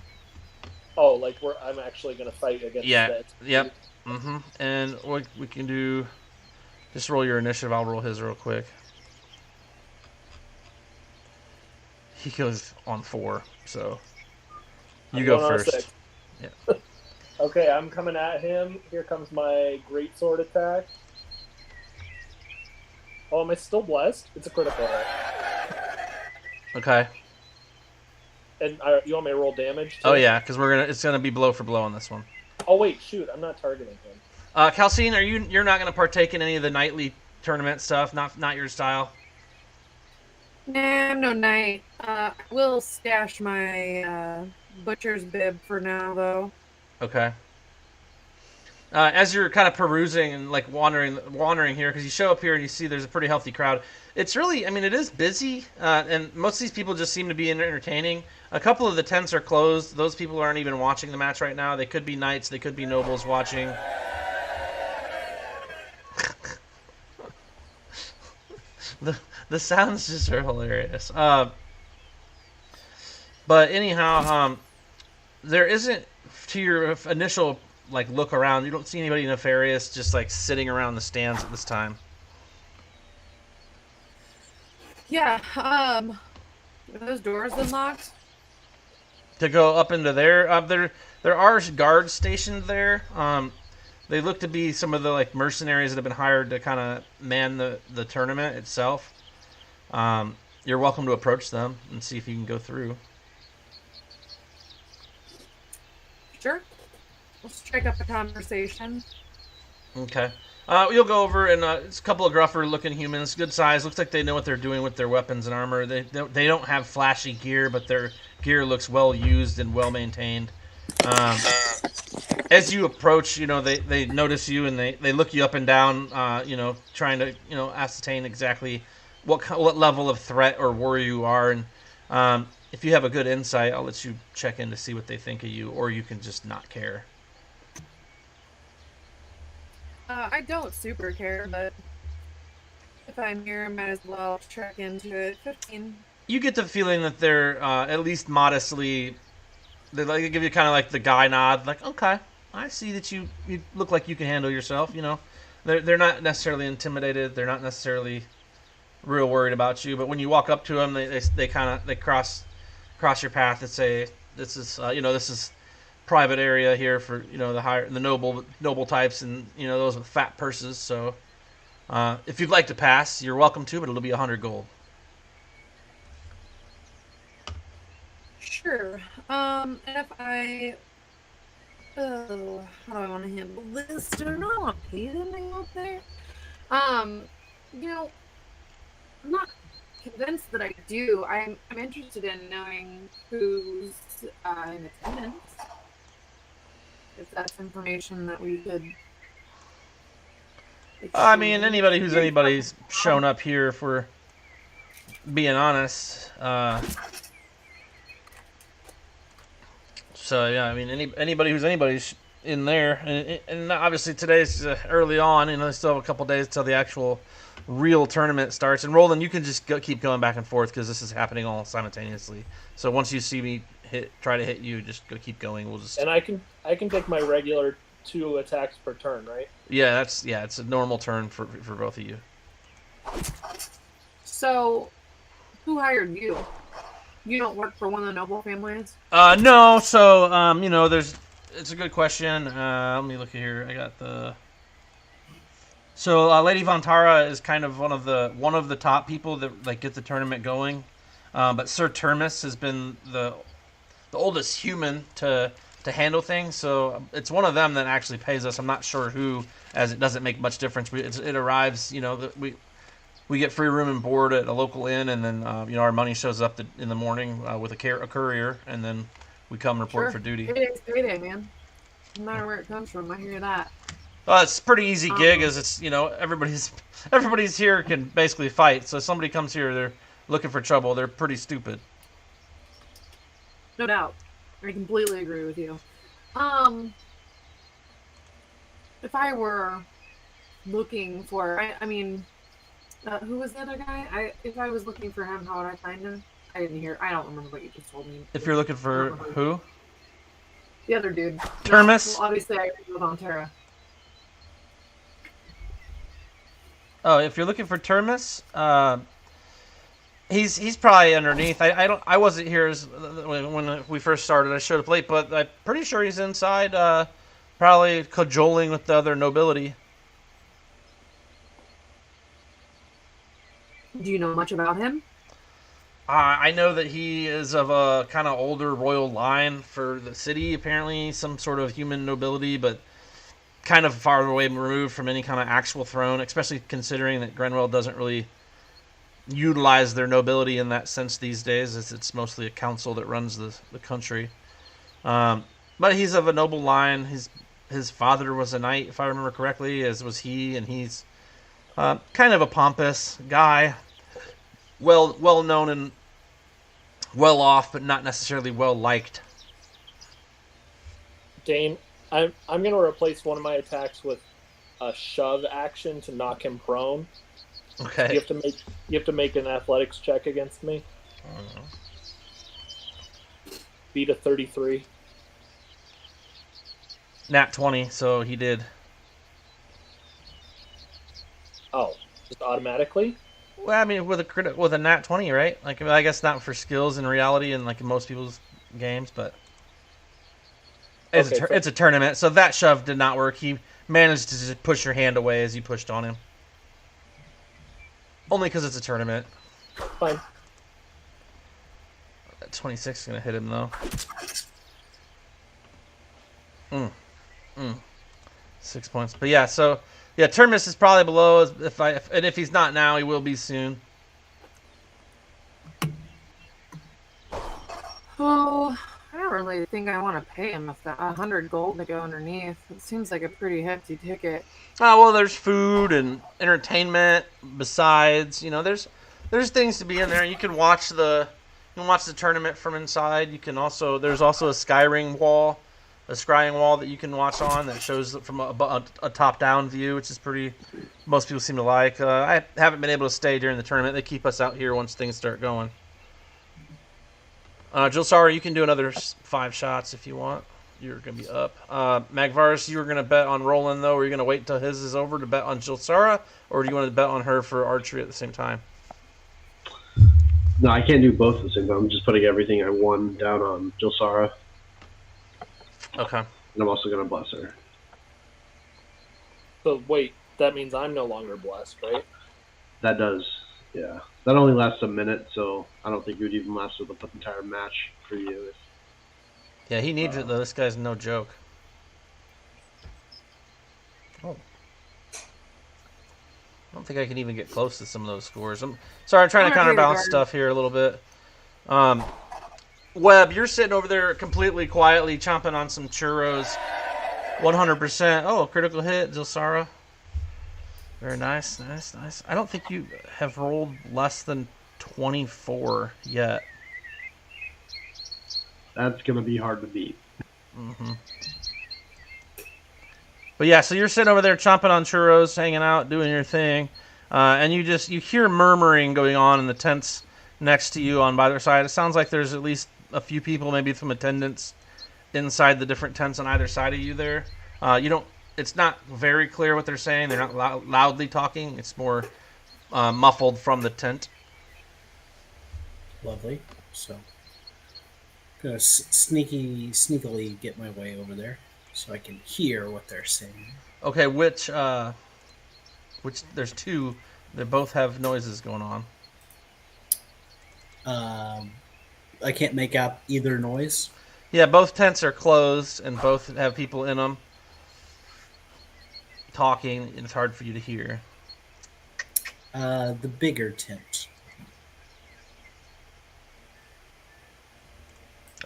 Oh, like I'm actually going to fight against that. Yep. Mm-hmm. And what we can do, just roll your initiative. I'll roll his real quick. He goes on 4, so you go first. Yeah. Okay, I'm coming at him. Here comes my greatsword attack. Oh, am I still blessed? It's a critical hit. Okay. And you want me to roll damage too? Oh yeah, because it's gonna be blow for blow on this one. Oh wait, shoot! I'm not targeting him. Calcine, you're not gonna partake in any of the nightly tournament stuff? Not your style. Nah, I'm no knight. We'll stash my butcher's bib for now, though. Okay. As you're kind of perusing and like wandering here, because you show up here and you see there's a pretty healthy crowd. It's really, I mean, it is busy, and most of these people just seem to be entertaining. A couple of the tents are closed. Those people aren't even watching the match right now. They could be knights, they could be nobles watching. The sounds just are hilarious. But anyhow, there isn't, to your initial like look around, you don't see anybody nefarious just like sitting around the stands at this time. Yeah. Are those doors unlocked? To go up into there, there are guards stationed there. They look to be some of the like mercenaries that have been hired to kind of man the tournament itself. You're welcome to approach them and see if you can go through. Sure. We'll strike up a conversation. Okay. You'll go over, and it's a couple of gruffer-looking humans, good size. Looks like they know what they're doing with their weapons and armor. They don't have flashy gear, but their gear looks well used and well maintained. As you approach, they notice you and they look you up and down, trying to ascertain exactly what level of threat or worry you are. And if you have a good insight, I'll let you check in to see what they think of you, or you can just not care. I don't super care, but if I'm here, I might as well check into it. 15. You get the feeling that they're at least modestly. They give you kind of like the guy nod, like, okay, I see that you look like you can handle yourself. They're not necessarily intimidated. They're not necessarily real worried about you. But when you walk up to them, they cross your path and say, this is private area here for the noble types and those with fat purses. So if you'd like to pass, you're welcome to, but it'll be 100 gold. Sure. And if how do I want to handle this? Do I not want to pay them to go up there? I'm not convinced that I do. I'm interested in knowing who's in attendance. If that's information that we could. I mean, anybody's shown up here, if we're being honest. So yeah, I mean, anybody's in there, and obviously today's early on. They still have a couple days till the actual real tournament starts. And Roland, you can just keep going back and forth because this is happening all simultaneously. So once you see me try to hit you, just keep going. We'll just. And I can take my regular 2 attacks per turn, right? Yeah, it's a normal turn for both of you. So, who hired you? You don't work for one of the noble families? No. So, it's a good question. Let me look here. I got the. So, Lady Vontara is kind of one of the top people that get the tournament going. But Sir Termus has been the oldest human to handle things, so it's one of them that actually pays us. I'm not sure who, as it doesn't make much difference. It arrives, we get free room and board at a local inn, and then our money shows up in the morning with a courier, and then we come report for duty. It's payday, man. No matter where it comes from, I hear that. It's a pretty easy gig, as it's everybody's here can basically fight. So if somebody comes here, they're looking for trouble. They're pretty stupid. No doubt. I completely agree with you. If I were looking for, who was the other guy? If I was looking for him, how would I find him? I didn't hear. I don't remember what you just told me. If you're looking for who? The other dude. Termus? Well, obviously, I agree with Vontara. Oh, if you're looking for Termus, he's probably underneath. I wasn't here when we first started. I showed up late, but I'm pretty sure he's inside, probably cajoling with the other nobility. Do you know much about him? I know that he is of a kind of older royal line for the city, apparently some sort of human nobility, but kind of far away removed from any kind of actual throne, especially considering that Grenwell doesn't really utilize their nobility in that sense these days, as it's mostly a council that runs the country. But he's of a noble line. His father was a knight, if I remember correctly, as was he, and he's kind of a pompous guy. Well known and well off, but not necessarily well liked. Dane, I'm going to replace one of my attacks with a shove action to knock him prone. Okay. You have to make an athletics check against me. Beat a 33. Nat 20, so he did. Oh, just automatically? Well, I mean, with a nat 20, right? Like, I guess not for skills in reality and like in most people's games, but it's a tournament, so that shove did not work. He managed to just push your hand away as you pushed on him. Only because it's a tournament. Fine. That 26 is gonna hit him though. 6 points, but yeah. So yeah, Termus is probably below. If he's not now, he will be soon. Oh, I don't really think I want to pay him 100 gold to go underneath. It seems like a pretty hefty ticket. Oh well, there's food and entertainment. Besides, there's things to be in there. You can watch the tournament from inside. There's also a scrying wall that you can watch on that shows from a top-down view, which is most people seem to like. I haven't been able to stay during the tournament. They keep us out here once things start going. Jilsara, you can do another 5 shots if you want. You're going to be up. Magvaris, you were going to bet on Roland, though. Are you going to wait until his is over to bet on Jilsara, or do you want to bet on her for archery at the same time? No, I can't do both at the same time. I'm just putting everything I won down on Jilsara. Okay. And I'm also going to bless her. So wait, that means I'm no longer blessed, right? That does, yeah. That only lasts a minute, so I don't think it would even last with the entire match for you. Yeah, he needs it, though. This guy's no joke. Oh. I don't think I can even get close to some of those scores. I'm trying to counterbalance stuff here a little bit. Webb, you're sitting over there completely quietly chomping on some churros. 100%. Oh, critical hit, Jilsara. Very nice. I don't think you have rolled less than 24 yet. That's going to be hard to beat. Mm-hmm. But yeah, so you're sitting over there chomping on churros, hanging out, doing your thing. And you hear murmuring going on in the tents next to you on either side. It sounds like there's at least a few people, maybe from attendants, inside the different tents on either side of you there. It's not very clear what they're saying. They're not loudly talking. It's more muffled from the tent. Lovely. So, I'm going to sneakily get my way over there so I can hear what they're saying. Okay, which there's two. They both have noises going on. I can't make out either noise. Yeah, both tents are closed and both have people in them talking, and it's hard for you to hear. The bigger tent.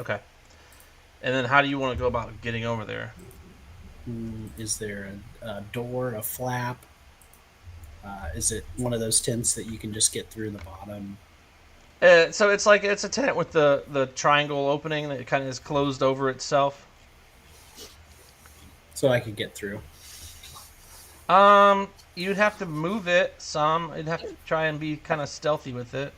Okay. And then how do you want to go about getting over there? Is there a door, a flap? Is it one of those tents that you can just get through the bottom? So it's a tent with the triangle opening that kind of is closed over itself. So I could get through. You'd have to move it some. You'd have to try and be kind of stealthy with it.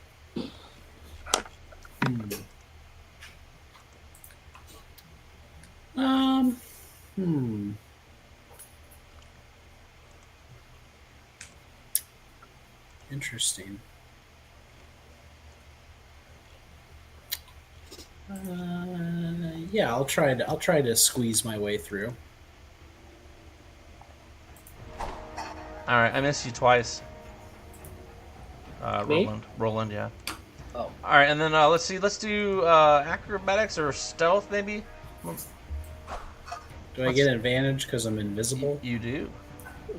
Interesting. Yeah, I'll try to squeeze my way through. All right, I missed you twice. Me? Roland, yeah. Oh. All right, and then let's see. Let's do acrobatics or stealth, maybe. Do I get an advantage because I'm invisible? You do.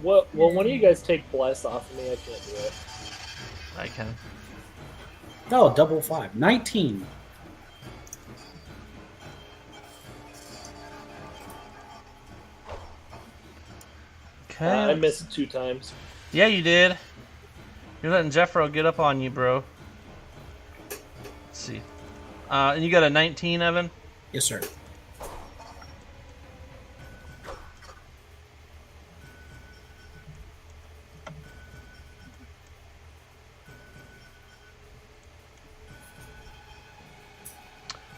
Well, when you guys take bless off of me, I can't do it. I can. Oh, double 5. 19. Okay. I missed 2 times. Yeah, you did. You're letting Jeffro get up on you, bro. Let's see. And you got a 19, Evan? Yes, sir.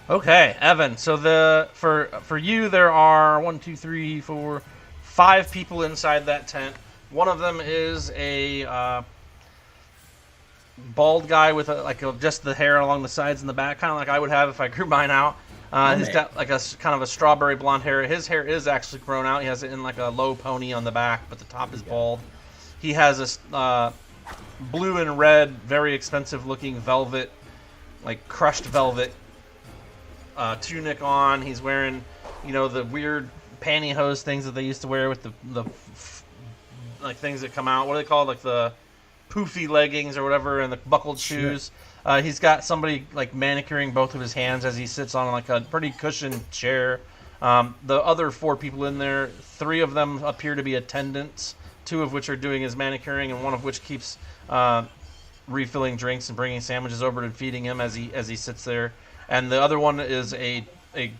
Okay, Evan. So for you, there are 1, 2, 3, 4, 5 people inside that tent. One of them is a bald guy with just the hair along the sides and the back, kind of like I would have if I grew mine out. He's got like a kind of a strawberry blonde hair. His hair is actually grown out. He has it in like a low pony on the back, but the top is bald. He has a blue and red, very expensive looking velvet, like crushed velvet tunic on. He's wearing, the weird pantyhose things that they used to wear with the like things that come out. What do they call it? Like the poofy leggings or whatever, and the buckled shoes. He's got somebody like manicuring both of his hands as he sits on like a pretty cushioned chair. The other 4 people in there, 3 of them appear to be attendants, 2 of which are doing his manicuring, and 1 of which keeps refilling drinks and bringing sandwiches over and feeding him as he sits there. And the other one is a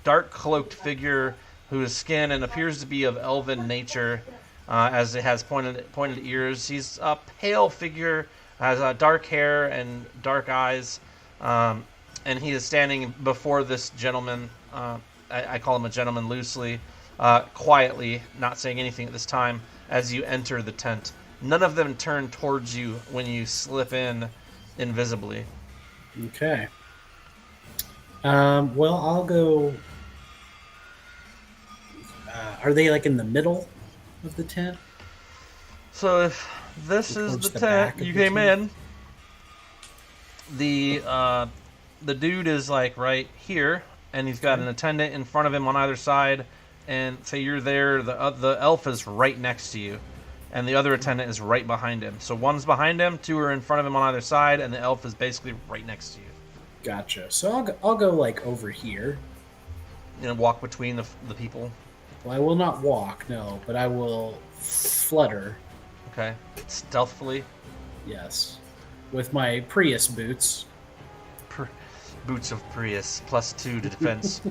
dark cloaked figure whose skin and appears to be of elven nature, as it has pointed ears. He's a pale figure, has dark hair and dark eyes, and he is standing before this gentleman. I call him a gentleman loosely, quietly, not saying anything at this time as you enter the tent. None of them turn towards you when you slip in invisibly. Okay. Well, I'll go. Are they like in the middle of the tent? So if this is the tent you came in, the dude is like right here, and he's got an attendant in front of him on either side. And say you're there, the elf is right next to you, and the other attendant is right behind him. So one's behind him, 2 are in front of him on either side, and the elf is basically right next to you. Gotcha. So I'll go like over here. Walk between the people. Well, I will not walk, no, but I will flutter. Okay. Stealthily. Yes. With my Prius boots. Boots of Prius, +2 to defense.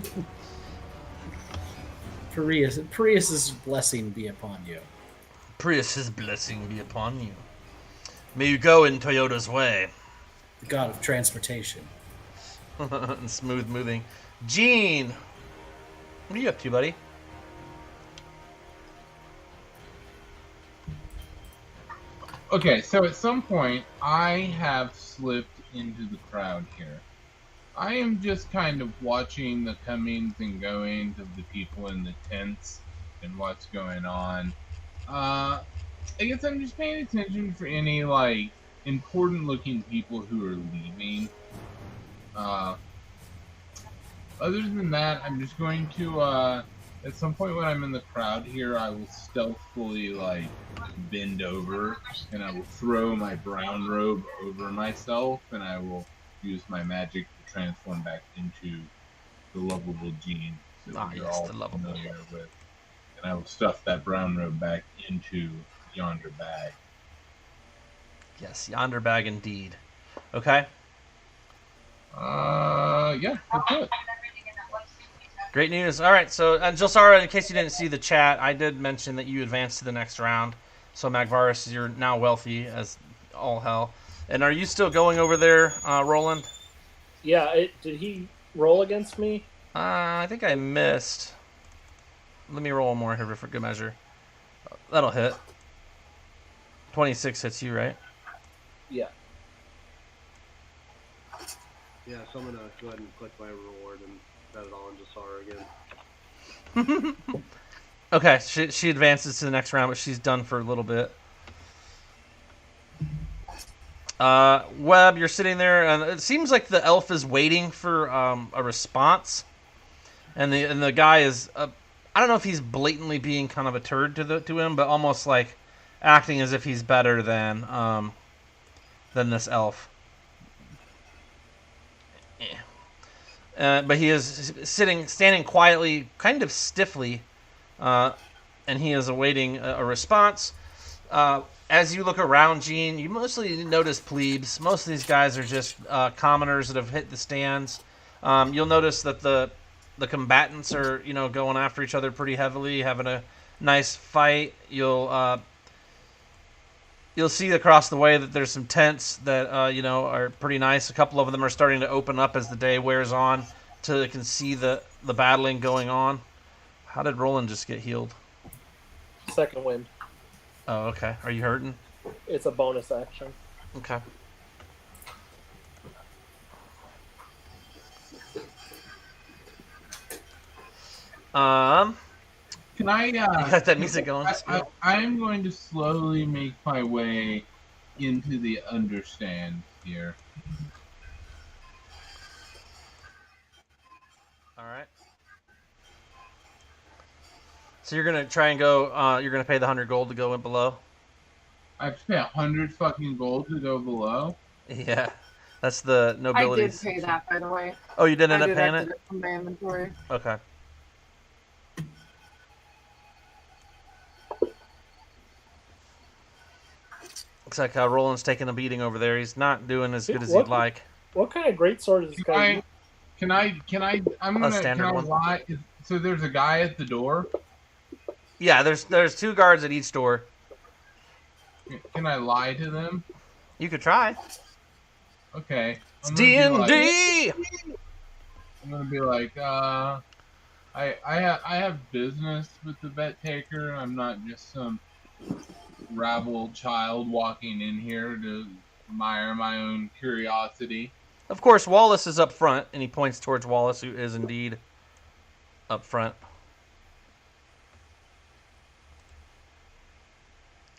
Prius's blessing be upon you. Prius's blessing be upon you. May you go in Toyota's way. The god of transportation. And smooth moving. Gene! What are you up to, buddy? Okay, so at some point, I have slipped into the crowd here. I am just kind of watching the comings and goings of the people in the tents and what's going on. I guess I'm just paying attention for any, important-looking people who are leaving. Other than that, I'm just going to, at some point when I'm in the crowd here, I will stealthily, bend over, and I will throw my brown robe over myself, and I will use my magic to transform back into the lovable Gene that you're all familiar with. And I will stuff that brown robe back into yonder bag. Yes, yonder bag indeed. Okay. Yeah, that's it. Great news. All right, so, and Jelsara, in case you didn't see the chat, I did mention that you advanced to the next round. So, Magvaris, you're now wealthy as all hell. And are you still going over there, Roland? Yeah, did he roll against me? I think I missed. Let me roll one more here for good measure. That'll hit. 26 hits you, right? Yeah. Yeah, so I'm gonna go ahead and collect my reward and bet it all into Sara again. Okay, she advances to the next round, but she's done for a little bit. Webb, you're sitting there, and it seems like the elf is waiting for a response, and the guy is I don't know if he's blatantly being kind of a turd to him, but almost like acting as if he's better than this elf. But he is standing quietly, kind of stiffly, and he is awaiting a response. As you look around, Gene, you mostly notice plebes. Most of these guys are just commoners that have hit the stands. You'll notice that the combatants are, going after each other pretty heavily, having a nice fight. You'll see across the way that there's some tents that are pretty nice. A couple of them are starting to open up as the day wears on, so you can see the battling going on. How did Roland just get healed? Second wind. Oh, okay. Are you hurting? It's a bonus action. Okay. Can I? You got that music going. I'm going to slowly make my way into the understand here. All right. So you're gonna try and go. You're gonna pay the 100 gold to go in below. I have to pay 100 fucking gold to go below. Yeah, that's the nobility. I did pay that, by the way. Oh, you did end up paying it? From my inventory. Okay. Looks like Roland's taking a beating over there. He's not doing as good as he'd like. What kind of greatsword is this guy? Can I? I'm gonna. Can I lie? So there's a guy at the door. Yeah, there's 2 guards at each door. Can I lie to them? You could try. Okay. It's D&D. I'm gonna be like, I have business with the vet taker. I'm not just some rabble child walking in here to admire my own curiosity. Of course, Wallace is up front, and he points towards Wallace, who is indeed up front.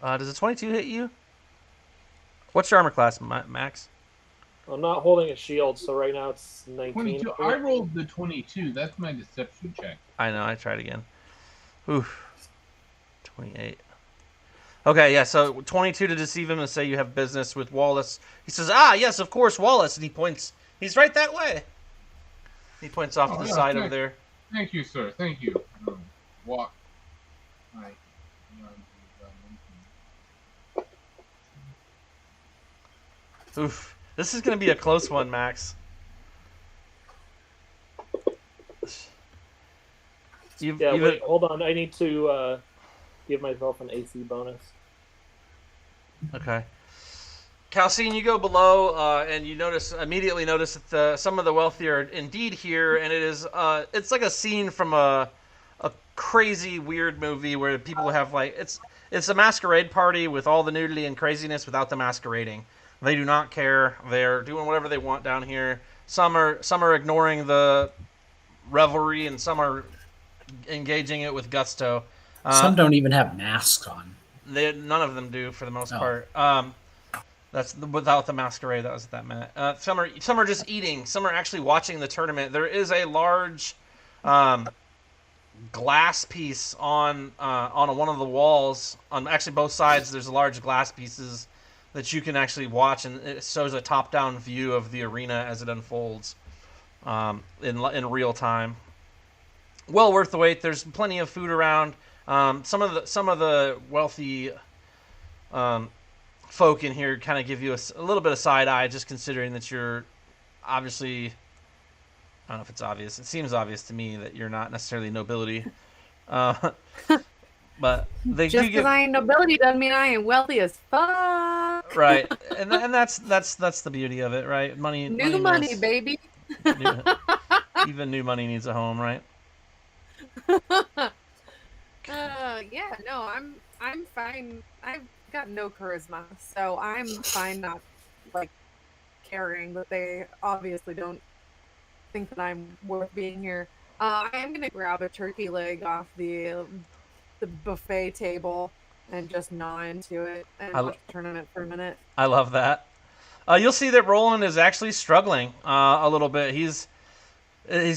Does a 22 hit you? What's your armor class, Max? I'm not holding a shield, so right now it's 19. 22. I rolled the 22. That's my deception check. I know. I tried again. Oof. 28. Okay, yeah, so 22 to deceive him and say you have business with Wallace. He says, yes, of course, Wallace. And he points. He's right that way. He points off to the side over there. Thank you, sir. Thank you. Walk. Oof. This is going to be a close one, Max. Wait, hold on. I need to give myself an AC bonus. Okay. Calcine, you go below, and you immediately notice that some of the wealthy are indeed here, and it's like a scene from a crazy, weird movie where people have it's a masquerade party with all the nudity and craziness without the masquerading. They do not care. They're doing whatever they want down here. Some are ignoring the revelry, and some are engaging it with gusto. Some don't even have masks on. None of them do, for the most part. That's without the masquerade. That was what that meant. Some are just eating. Some are actually watching the tournament. There is a large glass piece on one of the walls. On actually both sides, there's large glass pieces that you can actually watch, and it shows a top-down view of the arena as it unfolds in real time. Well worth the wait. There's plenty of food around. Some of the wealthy folk in here kind of give you a little bit of side eye, just considering that you're obviously, I don't know if it's obvious. It seems obvious to me that you're not necessarily nobility. But they just because I ain't nobility doesn't mean I ain't wealthy as fuck. Right, and that's the beauty of it, right? Money, money, baby. Even new money needs a home, right? Yeah, no, I'm fine. I've got no charisma, so I'm fine not caring, but they obviously don't think that I'm worth being here. I am gonna grab a turkey leg off the buffet table and just gnaw into it and watch the tournament for a minute. I love that. You'll see that Roland is actually struggling a little bit. He's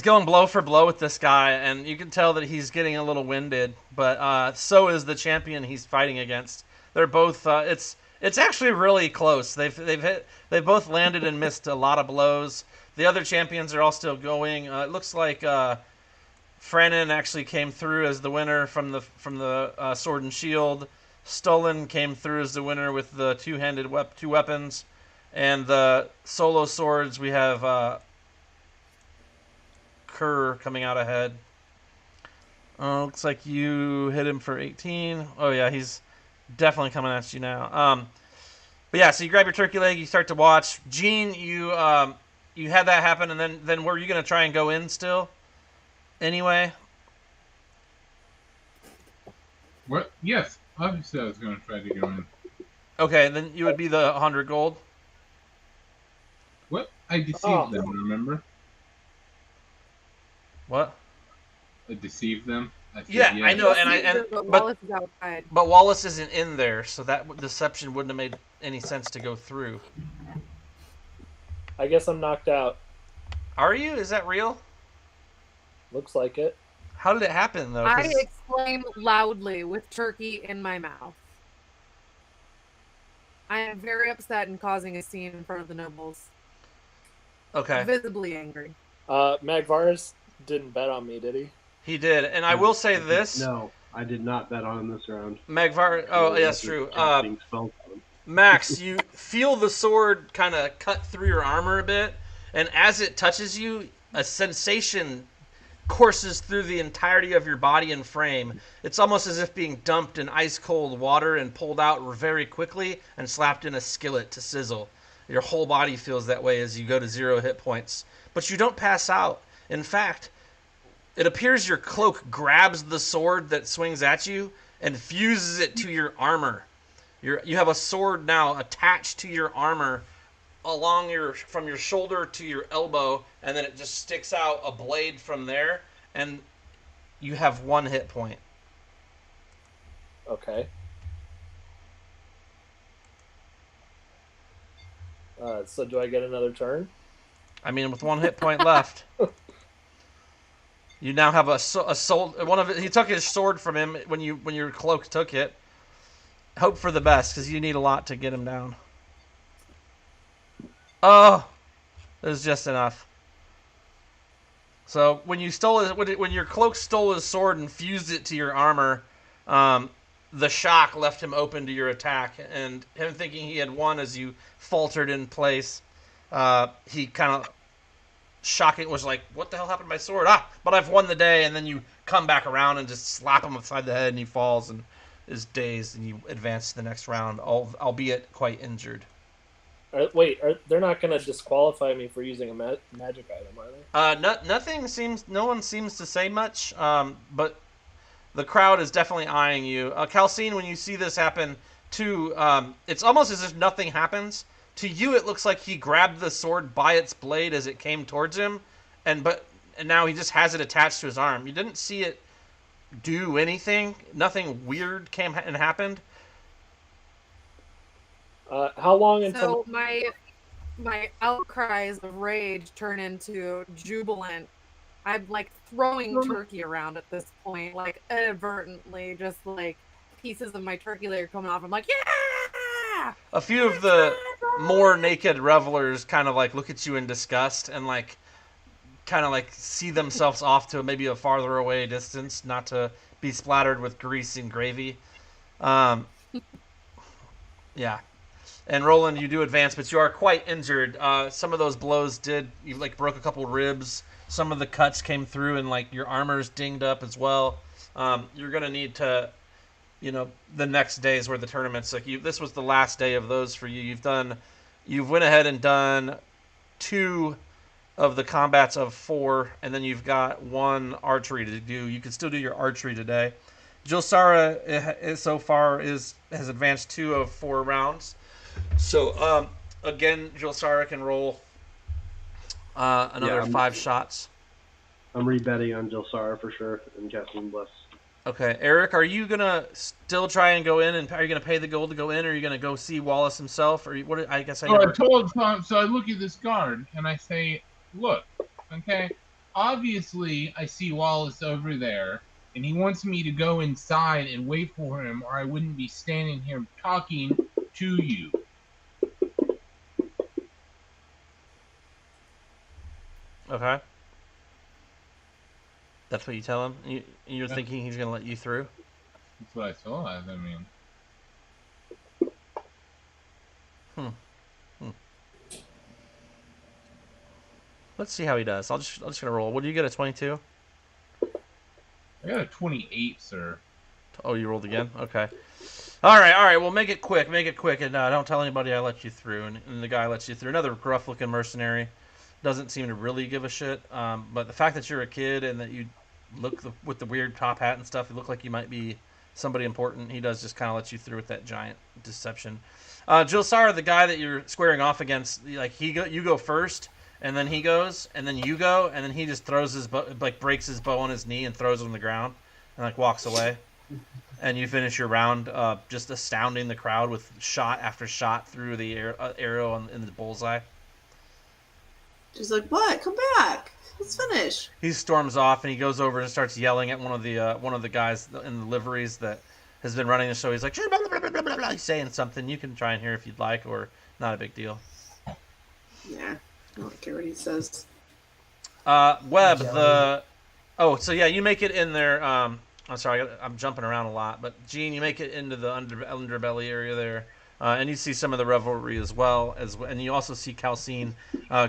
going blow for blow with this guy, and you can tell that he's getting a little winded. But so is the champion he's fighting against. They're both. It's actually really close. They've both landed and missed a lot of blows. The other champions are all still going. It looks like Frannon actually came through as the winner from the sword and shield. Stolen came through as the winner with the two weapons, and the solo swords we have Kerr coming out ahead. Looks like you hit him for 18. Oh yeah, he's definitely coming at you now. But yeah, so you grab your turkey leg, you start to watch. Gene, you had that happen, and then were you gonna try and go in still? Anyway. What? Yes, obviously I was gonna try to go in. Okay, then you would be the 100 gold. What? I deceived them. Remember? What? I deceived them. I said, yeah, I know, but Wallace isn't in there, so that deception wouldn't have made any sense to go through. I guess I'm knocked out. Are you? Is that real? Looks like it. How did it happen, though? I exclaim loudly with turkey in my mouth. I am very upset and causing a scene in front of the nobles. Okay. Visibly angry. Magvarus didn't bet on me, did he? He did, and I will say this. No, I did not bet on him this round. Magvar. Oh, yeah, that's true. Max, you feel the sword kind of cut through your armor a bit, and as it touches you, a sensation courses through the entirety of your body and frame. It's almost as if being dumped in ice-cold water and pulled out very quickly and slapped in a skillet to sizzle. Your whole body feels that way as you go to 0 hit points. But you don't pass out. In fact, it appears your cloak grabs the sword that swings at you and fuses it to your armor. You have a sword now attached to your armor from your shoulder to your elbow, and then it just sticks out a blade from there, and you have 1 hit point. Okay. So do I get another turn? I mean, with 1 hit point left. You now have a soul. He took his sword from him when your cloak took it. Hope for the best, because you need a lot to get him down. Oh, it was just enough. So when your cloak stole his sword and fused it to your armor, the shock left him open to your attack, and him thinking he had won as you faltered in place, he kind of shocking was like, "What the hell happened to my sword? But I've won the day." And then you come back around and just slap him upside the head, and he falls and is dazed, and you advance to the next round, albeit quite injured. Wait, they're not going to disqualify me for using a magic item, are they? No one seems to say much, but the crowd is definitely eyeing you. Calcine, when you see this happen, too, it's almost as if nothing happens. To you, it looks like he grabbed the sword by its blade as it came towards him, and now he just has it attached to his arm. You didn't see it do anything. Nothing weird came and happened. How long until... So my outcries of rage turn into jubilant. I'm like throwing turkey around at this point, like inadvertently, just like pieces of my turkey leg are coming off. I'm like, yeah! A few of the more naked revelers kind of like look at you in disgust and like kind of like see themselves off to maybe a farther away distance, not to be splattered with grease and gravy. Yeah. And Roland, you do advance, but you are quite injured. Some of those blows you like broke a couple ribs. Some of the cuts came through, and like your armor's dinged up as well. You're gonna need to, the next days where the tournaments, like this was the last day of those for you. You've went ahead and done 2 of the combats of 4, and then you've got 1 archery to do. You can still do your archery today. Jilsara so far has advanced 2 of 4 rounds. So again, Jilsara can roll another 5 shots. I'm rebetting on Jilsara for sure and casting Bless. Okay, Eric, are you gonna still try and go in, and are you gonna pay the gold to go in, or are you gonna go see Wallace himself, or what? I guess I never. So I look at this guard and I say, "Look, okay. Obviously, I see Wallace over there, and he wants me to go inside and wait for him, or I wouldn't be standing here talking to you." Okay. That's what you tell him? You're thinking he's going to let you through? That's what I saw. I mean... Let's see how he does. I'm just going to roll. What do you get, a 22? I got a 28, sir. Oh, you rolled again? Okay. All right. Well, make it quick. And don't tell anybody I let you through. And the guy lets you through. Another gruff-looking mercenary. Doesn't seem to really give a shit. But the fact that you're a kid and that you look with the weird top hat and stuff, you look like you might be somebody important. He does just kind of let you through with that giant deception. Jilsara, the guy that you're squaring off against, like you go first, and then he goes, and then you go, and then he just throws his breaks his bow on his knee and throws it on the ground, and walks away. And you finish your round, just astounding the crowd with shot after shot through the arrow in the bullseye. She's like, "What? Come back! Let's finish." He storms off and he goes over and starts yelling at one of the guys in the liveries that has been running the show. He's like, blah, blah, blah, blah, blah, blah. He's saying something. You can try and hear if you'd like, or not a big deal. Yeah, I don't care what he says. Webb, so yeah, you make it in there. I'm sorry, I'm jumping around a lot, but Gene, you make it into the underbelly area there. And you see some of the revelry as well, and you also see Calcine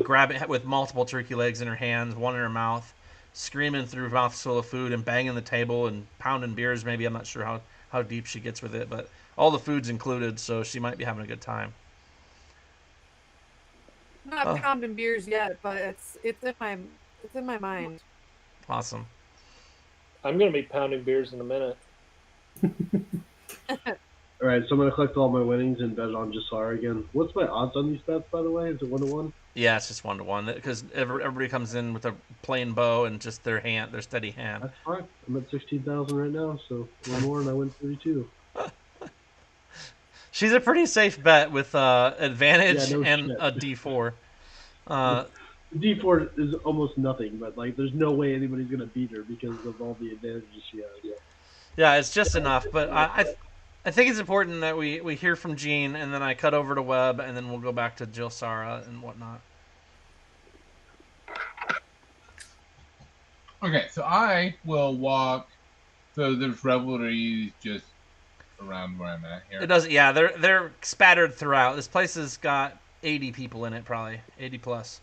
grabbing with multiple turkey legs in her hands, one in her mouth, screaming through a mouthful of food and banging the table and pounding beers. Maybe I'm not sure how deep she gets with it, but all the food's included, so she might be having a good time. I'm not pounding beers yet, but it's in my mind. Awesome. I'm gonna be pounding beers in a minute. All right, so I'm gonna collect all my winnings and bet on Jilsara again. What's my odds on these bets, by the way? Is it 1-1? Yeah, it's just 1-1 because everybody comes in with a plain bow and just their steady hand. That's fine. I'm at 16,000 right now, so one more and I win 32. She's a pretty safe bet with advantage and shit. a D4. D4 is almost nothing, but there's no way anybody's gonna beat her because of all the advantages she has. Yeah, it's just enough, but I think it's important that we hear from Gene, and then I cut over to Webb, and then we'll go back to Jilsara and whatnot. Okay, so I will walk. So there's revelry just around where I'm at here. It doesn't. Yeah, they're spattered throughout. This place has got 80 people in it, probably 80 plus.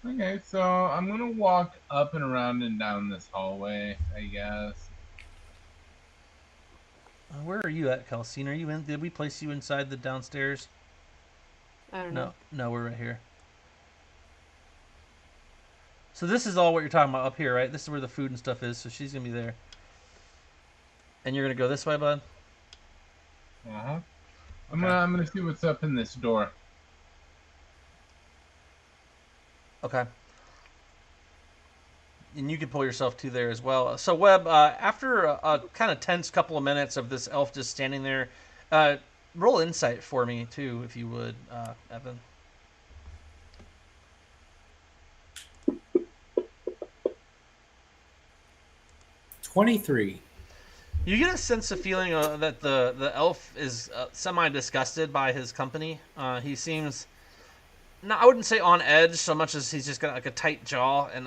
Okay, so I'm gonna walk up and around and down this hallway, I guess. Where are you at, Calcine? Are you in? Did we place you inside the downstairs? I don't know. No, we're right here. So this is all what you're talking about up here, right? This is where the food and stuff is. So she's gonna be there, and you're gonna go this way, bud. I'm gonna see what's up in this door. Okay. And you can pull yourself to there as well. So Webb, after a kind of tense couple of minutes of this elf just standing there, roll insight for me too, if you would, Evan. $23. You get a sense of feeling that the elf is semi-disgusted by his company. He seems... No, I wouldn't say on edge so much as he's just got a tight jaw and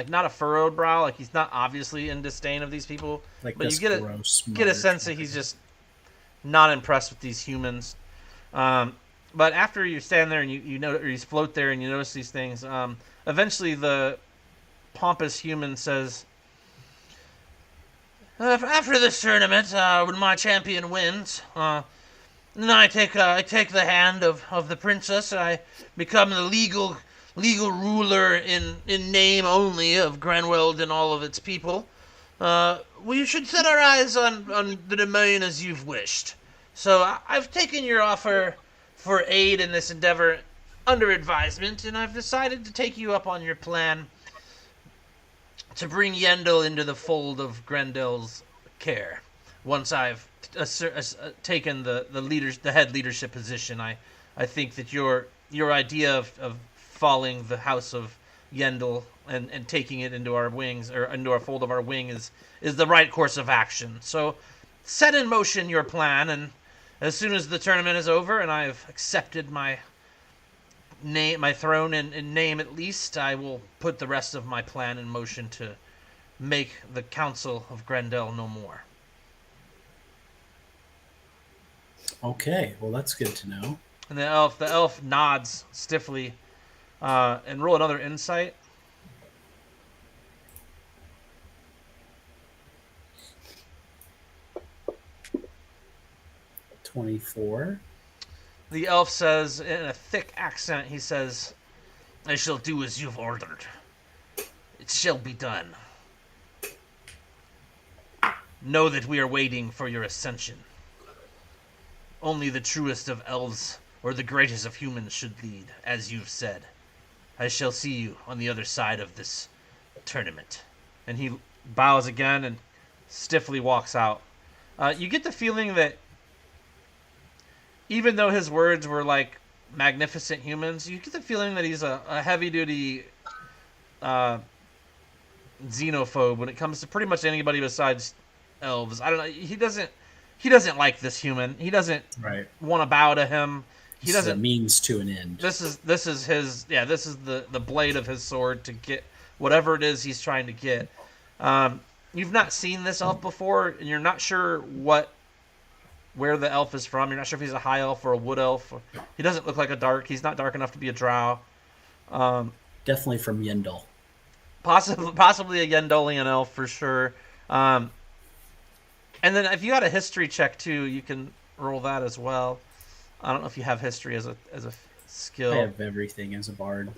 not a furrowed brow. He's not obviously in disdain of these people, but you get a sense that he's just not impressed with these humans. But after you stand there and you know, or you float there and you notice these things, eventually the pompous human says, "After this tournament, when my champion wins, then I take the hand of the princess, and I become the legal ruler in name only of Granweld and all of its people. We should set our eyes on the domain as you've wished. So I've taken your offer for aid in this endeavor under advisement, and I've decided to take you up on your plan to bring Yendel into the fold of Grendel's care. Once I've taken the head leadership position, I think that your idea of falling the house of Yendel and taking it into our wings, or into our fold of our wing, is the right course of action. So set in motion your plan, and as soon as the tournament is over and I've accepted my throne in name at least, I will put the rest of my plan in motion to make the Council of Grendel no more. Okay, well that's good to know. And the elf nods stiffly, and roll another insight. 24. The elf says, in a thick accent, he says, "I shall do as you've ordered. It shall be done. Know that we are waiting for your ascension. Only the truest of elves or the greatest of humans should lead, as you've said. I shall see you on the other side of this tournament." And he bows again and stiffly walks out. You get the feeling that even though his words were like magnificent humans, you get the feeling that he's a heavy-duty xenophobe when it comes to pretty much anybody besides elves. I don't know. He doesn't like this human. He doesn't want to bow to him. He doesn't. This is a means to an end. This is his. Yeah, this is the blade of his sword to get whatever it is he's trying to get. You've not seen this elf before, and you're not sure where the elf is from. You're not sure if he's a high elf or a wood elf. He doesn't look like a dark. He's not dark enough to be a drow. Definitely from Yendel. Possibly a Yendolian elf for sure. And then if you got a history check too, you can roll that as well. I don't know if you have history as a skill. I have everything as a bard.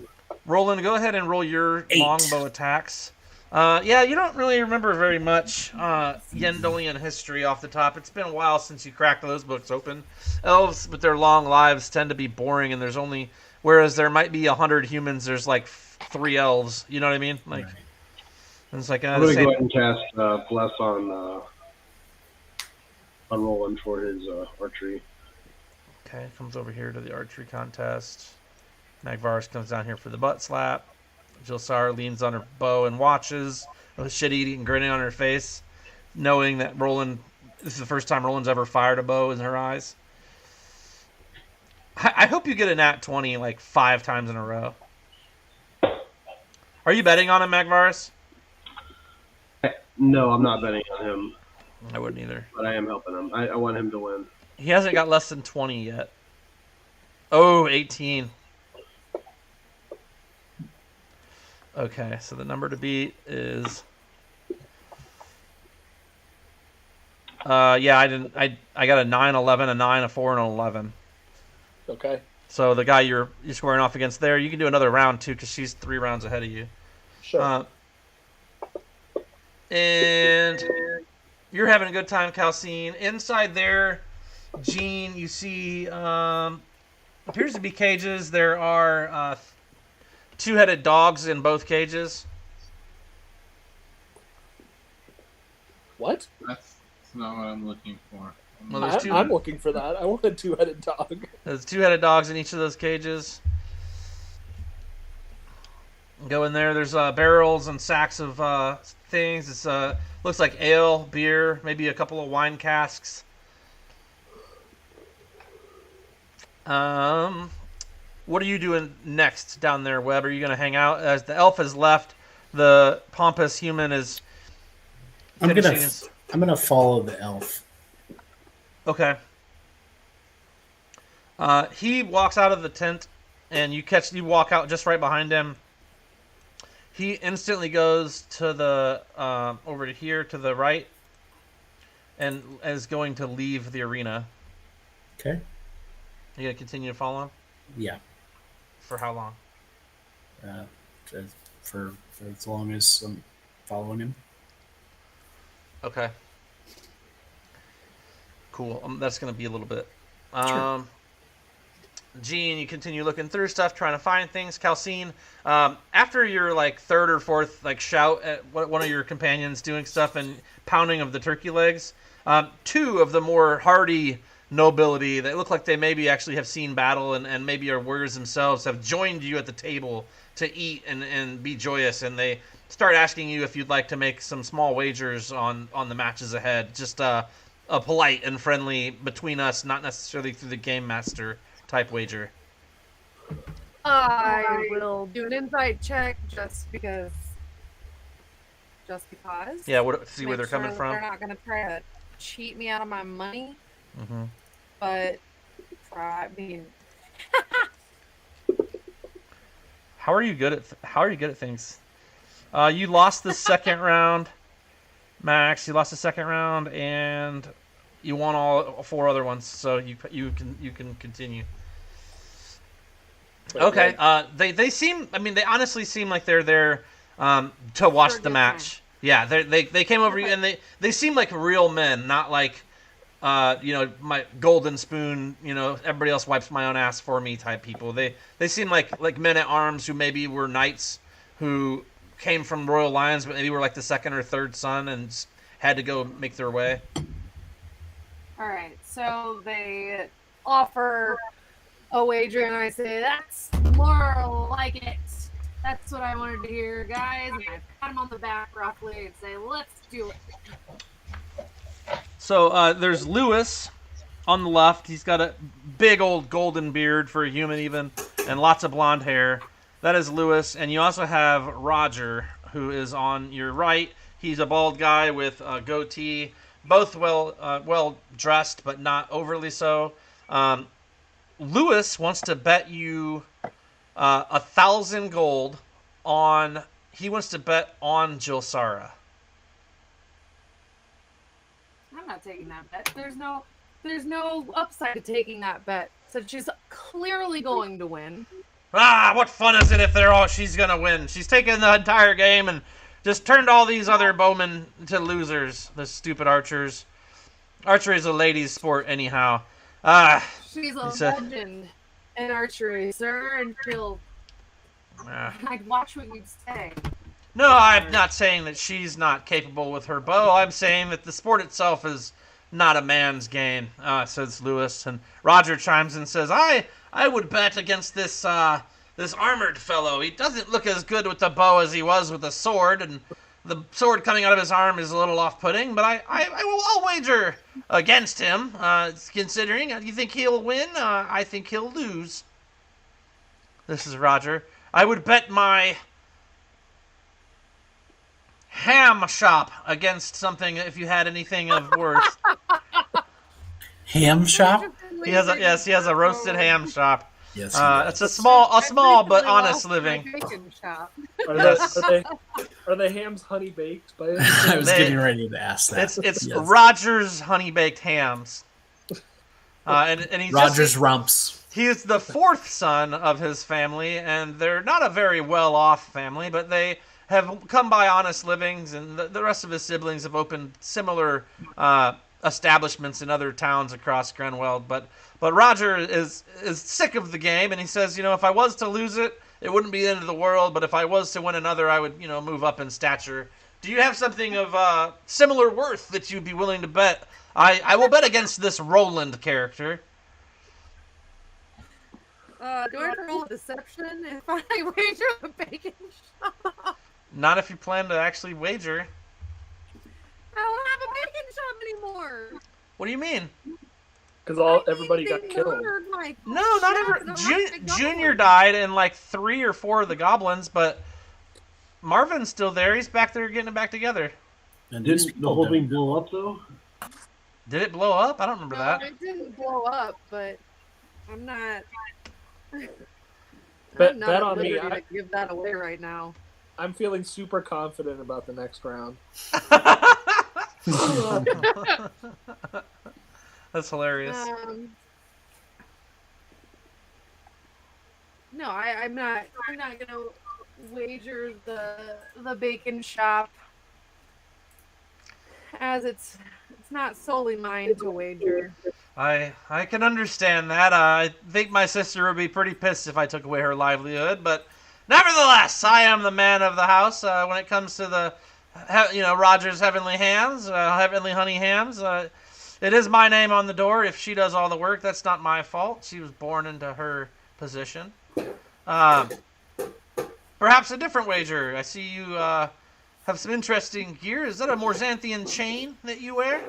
Roland, go ahead and roll your 8. longbow attacks. Yeah, you don't really remember very much Yendolian history off the top. It's been a while since you cracked those books open. Elves, with their long lives, tend to be boring, and whereas there might be 100 humans, there's like 3 elves. You know what I mean? Like, it's like I'm going to go ahead and cast Bless on Roland for his archery. Okay, comes over here to the archery contest. Magvaris comes down here for the butt slap. Jilsar leans on her bow and watches with a shit-eating grinning on her face, knowing that this is the first time Roland's ever fired a bow in her eyes. I hope you get a nat 20 like 5 times in a row. Are you betting on him, Magvaris? No, I'm not betting on him. I wouldn't either. But I am helping him. I want him to win. He hasn't got less than 20 yet. Oh, 18. Okay, so the number to beat is... I got a 9, 11, a 9, a 4, and an 11. Okay. So the guy you're squaring off against there, you can do another round too, because she's 3 rounds ahead of you. Sure. And you're having a good time, Calcine. Inside there, Gene, you see appears to be cages. There are 2-headed dogs in both cages. What? That's not what I'm looking for. Well, I'm looking for that. I want a 2-headed dog. There's 2-headed dogs in each of those cages. Go in there. There's barrels and sacks of things. It's looks like ale, beer, maybe a couple of wine casks. What are you doing next down there, Webb? Are you going to hang out? As the elf has left, the pompous human is finishing his... I'm gonna follow the elf. Okay. He walks out of the tent, and you walk out just right behind him. He instantly goes to the over to here to the right, and is going to leave the arena. Okay. You gonna continue to follow him? Yeah. For how long? For as long as I'm following him. Okay. Cool. That's gonna be a little bit. Sure. Gene, you continue looking through stuff, trying to find things. Calcine, after your like third or fourth like shout at one of your companions doing stuff and pounding of the turkey legs, two of the more hardy nobility that look like they maybe actually have seen battle and maybe are warriors themselves have joined you at the table to eat and be joyous, and they start asking you if you'd like to make some small wagers on the matches ahead. Just a polite and friendly between us, not necessarily through the game master type wager. I will do an insight check just because. Yeah, see where Make they're coming sure from. They're not going to try to cheat me out of my money. Mm-hmm. But I mean, How are you good at things? You lost the second round, Max. You lost the second round, and you won all 4 other ones. So you can continue. Okay. They seem. I mean, they honestly seem like they're there to watch the match. Time. Yeah. They came over you, and they seem like real men, not like my golden spoon. Everybody else wipes my own ass for me type people. They seem like men at arms who maybe were knights who came from royal lines, but maybe were like the second or third son and had to go make their way. All right. So they offer a wager, and I say, that's more like it. That's what I wanted to hear, guys. And I pat him on the back roughly and say, let's do it. So there's Lewis on the left. He's got a big old golden beard for a human even, and lots of blonde hair. That is Lewis. And you also have Roger, who is on your right. He's a bald guy with a goatee. Both well dressed, but not overly so. Lewis wants to bet you 1,000 gold on. He wants to bet on Jilsara. I'm not taking that bet. There's no upside to taking that bet. So she's clearly going to win. What fun is it if she's gonna win? She's taken the entire game and just turned all these other bowmen to losers. The stupid archers. Archery is a ladies' sport anyhow. She's a legend in archery, sir, and I'd watch what you'd say. No, I'm not saying that she's not capable with her bow. I'm saying that the sport itself is not a man's game, says Lewis. And Roger chimes in and says, I would bet against this armored fellow. He doesn't look as good with the bow as he was with the sword, and the sword coming out of his arm is a little off-putting, but I'll wager against him, considering. You think he'll win? I think he'll lose. This is Roger. I would bet my ham shop against something if you had anything of worth. Ham shop? He has a roasted ham shop. Yes, it's a small but honest living. Are the hams honey baked? I was getting ready to ask that. It's yes. Roger's honey baked hams. And he's Roger's rumps. He is the 4th son of his family, and they're not a very well-off family, but they have come by honest livings, and the rest of his siblings have opened similar establishments in other towns across Grenweld. But Roger is sick of the game, and he says, if I was to lose it, it wouldn't be the end of the world, but if I was to win another, I would, move up in stature. Do you have something of similar worth that you'd be willing to bet? I will bet against this Roland character. Do I have to roll a deception if I wager the bacon shop? Not if you plan to actually wager. I don't have a bacon shop anymore. What do you mean? Because everybody got killed. No, not every. Junior died in like 3 or 4 of the goblins, but Marvin's still there. He's back there getting it back together. And didn't the whole thing blow up though? Did it blow up? I don't remember that. It didn't blow up, but I'm not. Bet on me. I give that away right now. I'm feeling super confident about the next round. That's hilarious. No, I'm not gonna wager the bacon shop, as it's not solely mine to wager. I can understand that. I think my sister would be pretty pissed if I took away her livelihood, but nevertheless, I am the man of the house when it comes to the, Roger's Heavenly Hams, Heavenly Honey Hams. It is my name on the door. If she does all the work, that's not my fault. She was born into her position. Perhaps a different wager. I see you have some interesting gear. Is that a Morzanthian chain that you wear?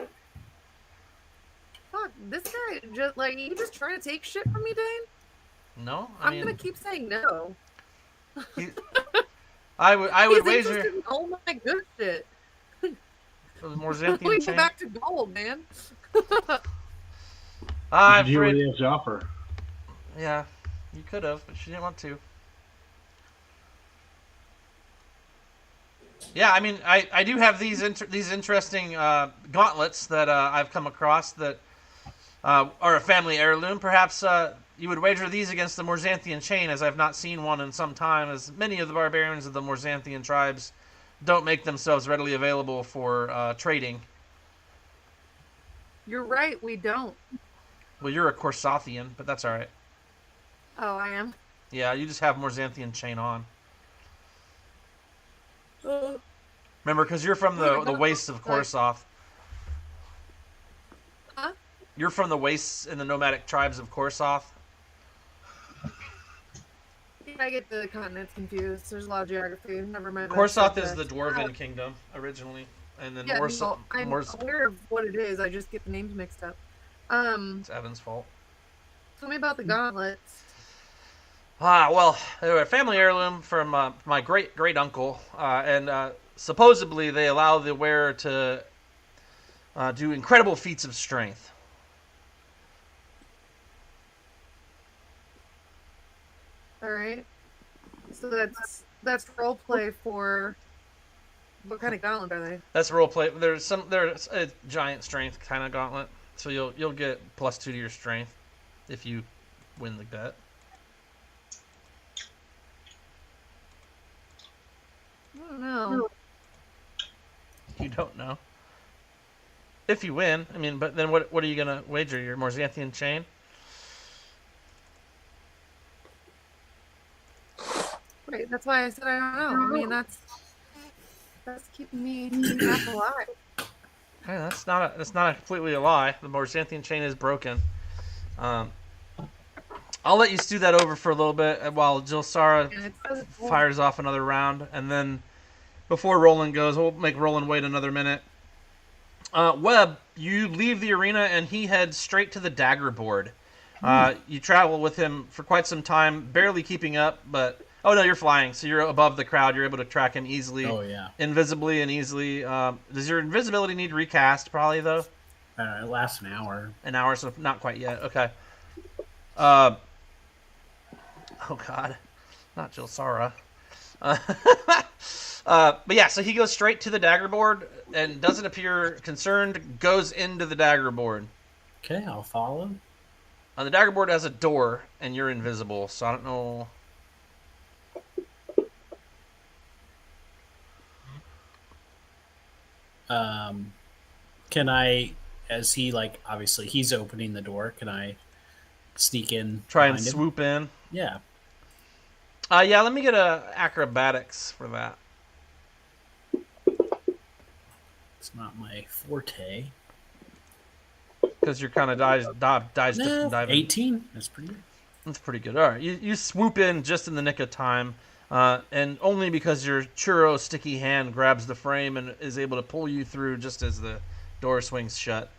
Fuck, this guy just you just trying to take shit from me, Dane? No, I'm gonna keep saying no. I would He's wager. In all my good shit. Morzanthian We chain. go back to gold, man. You do what he has to offer. Yeah, you could have, but she didn't want to. Yeah, I mean, I do have these interesting gauntlets that I've come across that are a family heirloom. Perhaps you would wager these against the Morzanthian chain, as I've not seen one in some time, as many of the barbarians of the Morzanthian tribes don't make themselves readily available for trading. You're right, we don't. Well, you're a Corsathian, but that's all right. Oh, I am? Yeah, you just have Morzanthian chain on. Remember, because you're from the wastes of Korsoth. Huh? You're from the wastes in the nomadic tribes of Korsoth. I get the continents confused. There's a lot of geography. Never mind. Korsoth is the dwarven kingdom originally, and then I'm aware of what it is. I just get the names mixed up. It's Evan's fault. Tell me about the gauntlets. Well, they were a family heirloom from my great uncle, and supposedly they allow the wearer to do incredible feats of strength. All right. So that's role play for. What kind of gauntlet are they? That's role play. There's a giant strength kind of gauntlet, so you'll get +2 to your strength if you win the bet. I don't know. You don't know. If you win, I mean, but then what are you gonna wager? Your Morzanthian chain? Right, that's why I said I don't know. I mean, that's keeping me half alive. Hey, that's not a completely a lie. The Morzanthian chain is broken. I'll let you stew that over for a little bit while Jilsara fires off another round, and then before Roland goes, we'll make Roland wait another minute. Webb, you leave the arena and he heads straight to the dagger board. You travel with him for quite some time, barely keeping up, but oh no, you're flying, so you're above the crowd. You're able to track him easily. Oh yeah, invisibly and easily. Does your invisibility need recast? Probably though. It lasts an hour. An hour, so not quite yet. Okay. Oh God, not Jilsara. But yeah, so he goes straight to the dagger board and doesn't appear concerned. Goes into the dagger board. Okay, I'll follow. The dagger board has a door, and you're invisible, so I don't know. Can I, as he obviously he's opening the door, can I sneak in? Try and swoop in? Yeah. Yeah, let me get a acrobatics for that. It's not my forte. Because you're kind of diving. 18? That's pretty good. That's pretty good. All right, you swoop in just in the nick of time, and only because your churro sticky hand grabs the frame and is able to pull you through just as the door swings shut.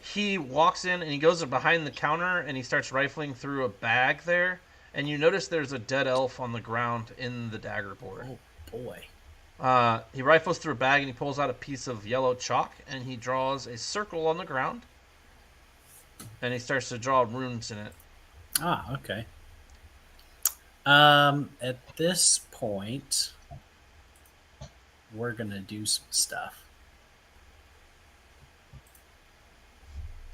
He walks in and he goes behind the counter and he starts rifling through a bag there, and you notice there's a dead elf on the ground in the dagger board. Oh boy. He rifles through a bag and he pulls out a piece of yellow chalk and he draws a circle on the ground. And he starts to draw runes in it. Ah, okay. At this point, we're gonna do some stuff.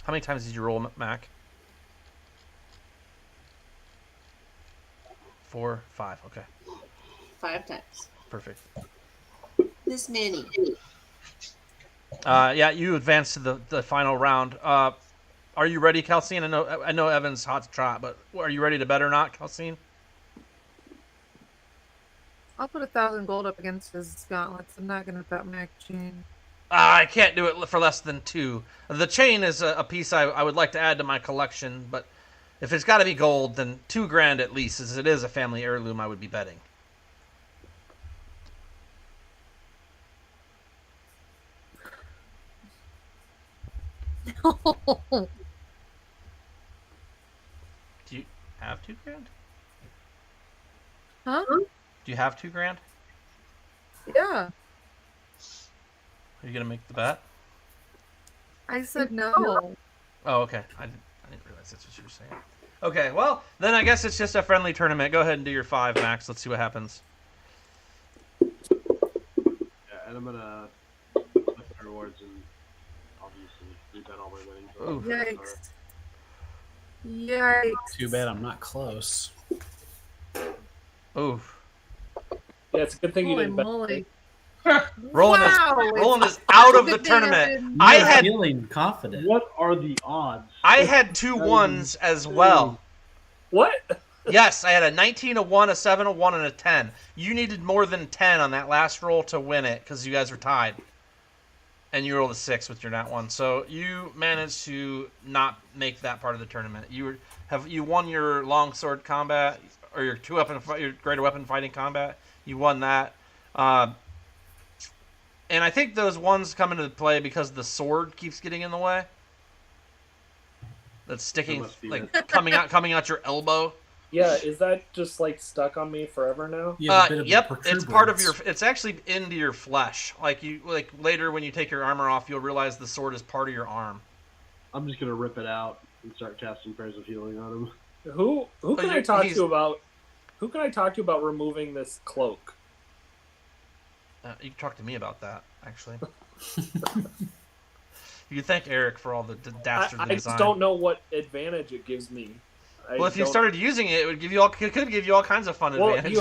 How many times did you roll, Mac? 4, 5. Okay. 5 times. Perfect. This many. Yeah, you advance to the final round. Are you ready, Calcine? I know Evan's hot to trot, but are you ready to bet or not, Calcine? I'll put 1,000 gold up against his gauntlets. I'm not gonna bet my chain. I can't do it for less than 2. The chain is a piece I would like to add to my collection, but if it's got to be gold, then $2,000 at least, as it is a family heirloom. I would be betting. No. Do you have $2,000? Huh? Do you have $2,000? Yeah. Are you gonna make the bet? I said no. Oh, okay. I didn't realize that's what you were saying. Okay, well, then I guess it's just a friendly tournament. Go ahead and do your 5, Max. Let's see what happens. Yeah, and I'm gonna collect my rewards and obviously rebet all my winnings. Yikes. Yikes. Too bad I'm not close. Ooh. Yeah, it's a good thing you Holy didn't bet. moly. Roland is out of the tournament. I I'm had feeling confident. What are the odds? I had 2 1s as well. What? Yes, I had a 19, a 1, a 7, a 1, and a 10. You needed more than 10 on that last roll to win it because you guys were tied. And you rolled a 6 with your nat 1. So you managed to not make that part of the tournament. You won your longsword combat or your your greater weapon fighting combat. You won that. And I think those ones come into play because the sword keeps getting in the way. That's sticking, like coming out your elbow. Yeah, is that just like stuck on me forever now? Yep, it's part of your. It's actually into your flesh. Like later when you take your armor off, you'll realize the sword is part of your arm. I'm just gonna rip it out and start casting prayers of healing on him. Who can I talk to about? Who can I talk to about removing this cloak? You can talk to me about that, actually. You can thank Eric for all the dastardly I design. just don't know what advantage it gives me. Well, if you started using it, it could give you all kinds of fun advantages.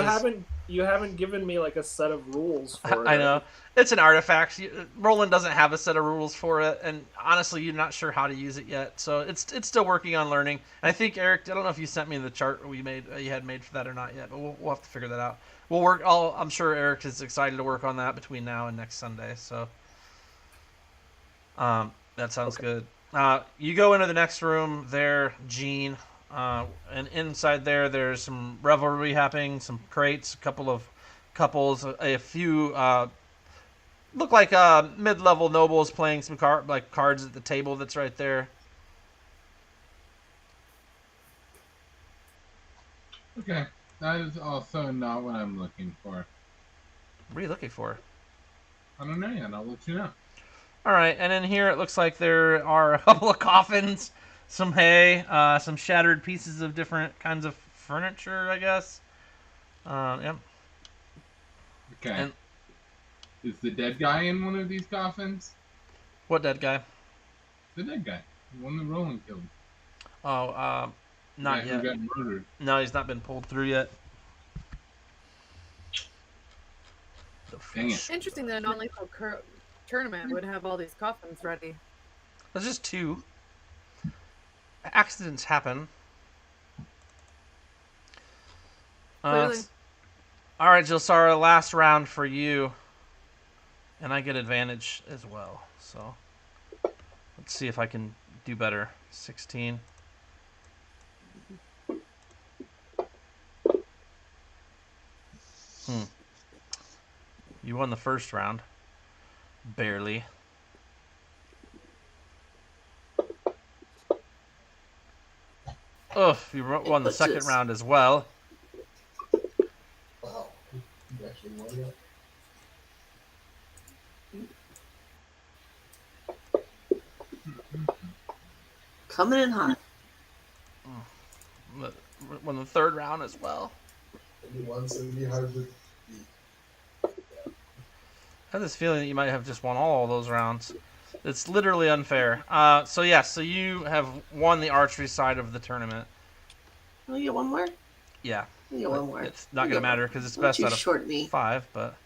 You haven't given me like a set of rules for it. I know. It's an artifact. Roland doesn't have a set of rules for it, and honestly, you're not sure how to use it yet. So it's still working on learning. And I think Eric, I don't know if you sent me the chart you had made for that or not yet, but we'll have to figure that out. We'll work. I'm sure Eric is excited to work on that between now and next Sunday. So that sounds good. You go into the next room there, Gene. And inside there's some revelry happening, some crates, a couple of couples, a few look like mid-level nobles playing some cards at the table that's right there. Okay, that is also not what I'm looking for. What are you looking for? I don't know yet. I'll let you know. All right, and in here it looks like there are a couple of coffins, some hay, some shattered pieces of different kinds of furniture, I guess. Yep. Okay. And is the dead guy in one of these coffins? what dead guy? The dead guy. The one that Roland killed. Oh, not yet. Who got murdered. No, he's not been pulled through yet. Dang it. Interesting that a non-lethal tournament would have all these coffins ready. There's just 2. Accidents happen. Clearly. All right, Jilsara, last round for you. And I get advantage as well. So let's see if I can do better. 16. You won the first round. Barely. Ugh, you won the second round as well. Wow. You actually won that? Coming in hot. Won the third round as well. Only one, so it'd be hard to beat. I have this feeling that you might have just won all those rounds. It's literally unfair. So you have won the archery side of the tournament. Oh, you get one more? Yeah. You get one more. It's not going to matter because it's best out of short me. 5, but...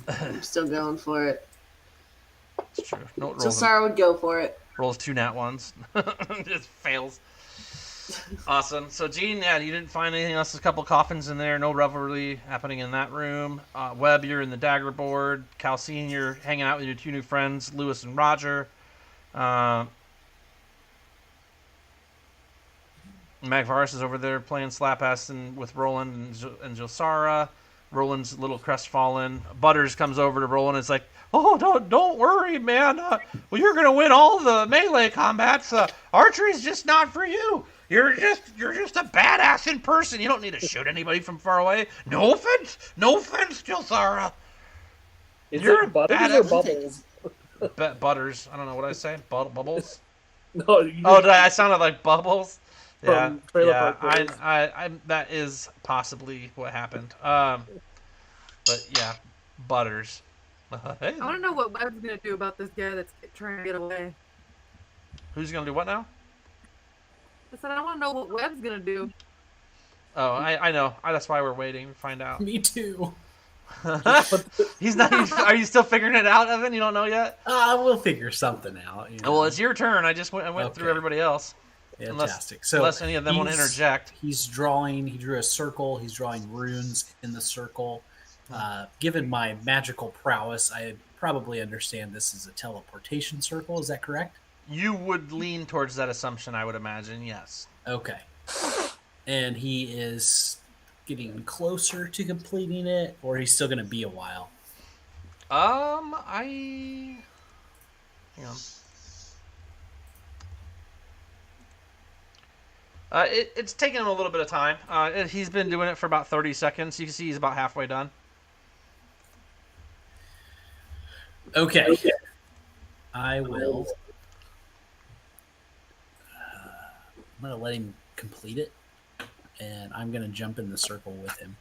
I'm still going for it. It's true. No, Jelsara would go for it. rolls 2 nat ones. Just fails. Awesome. So, Gene, yeah, you didn't find anything else. There's a couple coffins in there. No revelry happening in that room. Webb, you're in the dagger board. Calcine, you're hanging out with your 2 new friends, Lewis and Roger. Magvaris is over there playing slap ass with Roland and Jelsara. Roland's a little crestfallen. Butters comes over to Roland and is like, "Oh, don't worry, man. Well, you're gonna win all the melee combats. Archery's just not for you. You're just a badass in person. You don't need to shoot anybody from far away. No offense, Jelsara. You're it Butters or Bubbles? Butters. I don't know what I say. Bubbles. No. I sounded like Bubbles. Yeah, I that is possibly what happened. But yeah, Butters. Hey. I want to know what Webb's gonna do about this guy that's trying to get away. Who's gonna do what now? I said I want to know what Webb's gonna do. Oh, I know. That's why we're waiting to find out. Me too. He's not. Are you still figuring it out, Evan? You don't know yet? We'll figure something out. You know? Well, it's your turn. I went through everybody else. Fantastic. Unless any of them want to interject. He drew a circle. He's drawing runes in the circle. Given my magical prowess, I probably understand this is a teleportation circle. Is that correct? You would lean towards that assumption, I would imagine, yes. Okay. And he is getting closer to completing it, or he's still going to be a while? Hang on. It's taken him a little bit of time. He's been doing it for about 30 seconds. You can see he's about halfway done. Okay. I will. I'm going to let him complete it, and I'm going to jump in the circle with him.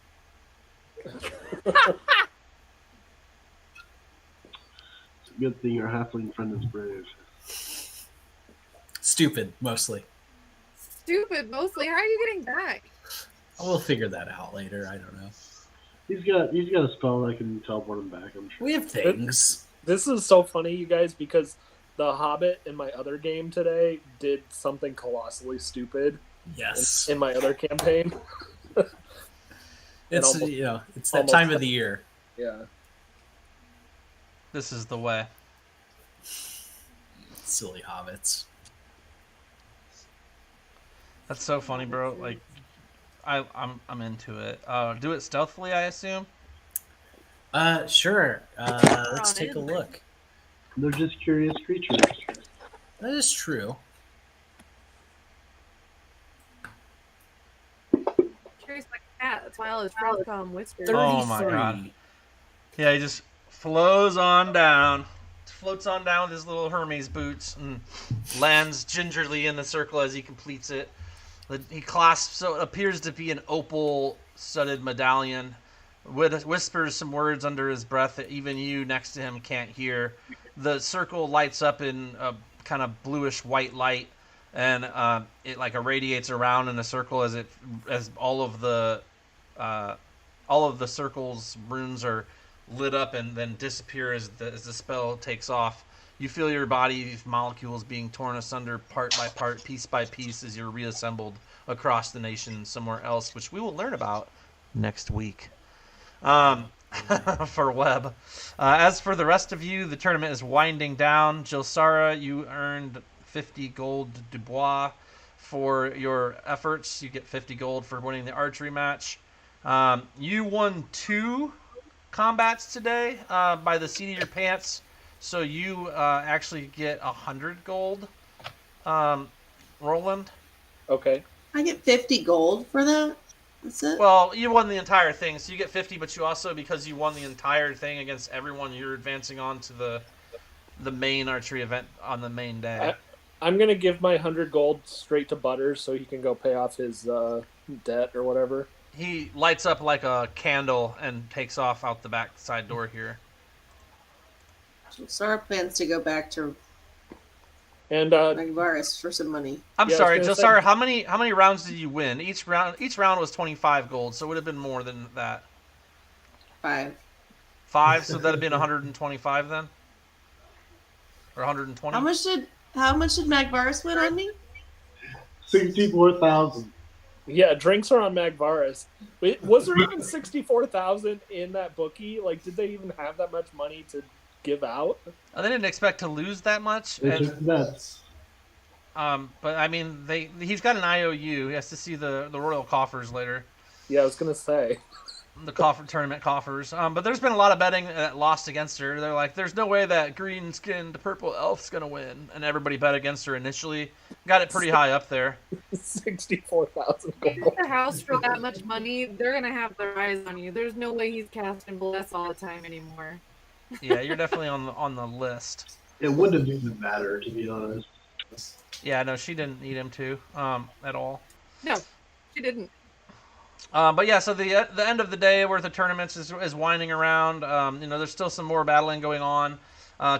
It's a good thing your halfling friend is brave. Stupid, mostly. Stupid, mostly. How are you getting back? We'll figure that out later. I don't know. He's got a spell that can teleport him back, I'm sure. We have things. This is so funny, you guys, because the Hobbit in my other game today did something colossally stupid. Yes. In my other campaign. It's it's that time of the year. Yeah. This is the way. Silly hobbits. That's so funny, bro. Like, I'm into it. Do it stealthily, I assume. Sure. Let's take a look. They're just curious creatures. That is true. Curious like a cat. That's why all his friends call him Whisper. Oh my god. Yeah, he just flows on down. Floats on down with his little Hermes boots and lands gingerly in the circle as he completes it. He clasps, so it appears to be an opal-studded medallion. Whispers some words under his breath that even you next to him can't hear. The circle lights up in a kind of bluish white light, and it like irradiates around in a circle as all of the circle's runes are lit up and then disappear as the spell takes off. You feel your body's molecules being torn asunder part by part, piece by piece, as you're reassembled across the nation somewhere else, which we will learn about next week. For Webb. As for the rest of you, the tournament is winding down. Jelsara, you earned 50 gold Dubois for your efforts. You get 50 gold for winning the archery match. You won 2 combats today by the seat of your pants, so you actually get 100 gold. Roland? Okay. I get 50 gold for that? That's it? Well, you won the entire thing, so you get 50, but you also, because you won the entire thing against everyone, you're advancing on to the main archery event on the main day. I'm going to give my 100 gold straight to Butters so he can go pay off his debt or whatever. He lights up like a candle and takes off out the back side door here. Sarah plans to go back to and Magvaris for some money. I'm sorry, Jelsara, how many rounds did you win? Each round was 25 gold, so it would have been more than that. 5. 5, so that'd have been 125 then? or 120. How much did Magvarus win on me? 64,000. Yeah, drinks are on Magvarus. Wait, was there even 64,000 in that bookie? Like, did they even have that much money to give out? They didn't expect to lose that much. They took the bets. But I mean, he's got an IOU. He has to see the royal coffers later. Yeah, I was gonna say. The tournament coffers. But there's been a lot of betting that lost against her. They're like, there's no way that green-skinned purple elf's gonna win, and everybody bet against her initially. Got it pretty high up there. 64,000 gold. The house for that much money, they're gonna have their eyes on you. There's no way he's casting bless all the time anymore. Yeah, you're definitely on the list. It wouldn't have even mattered, to be honest. Yeah, no, she didn't need him to at all. No, she didn't. But yeah, so the end of the day worth of tournaments is winding around. There's still some more battling going on.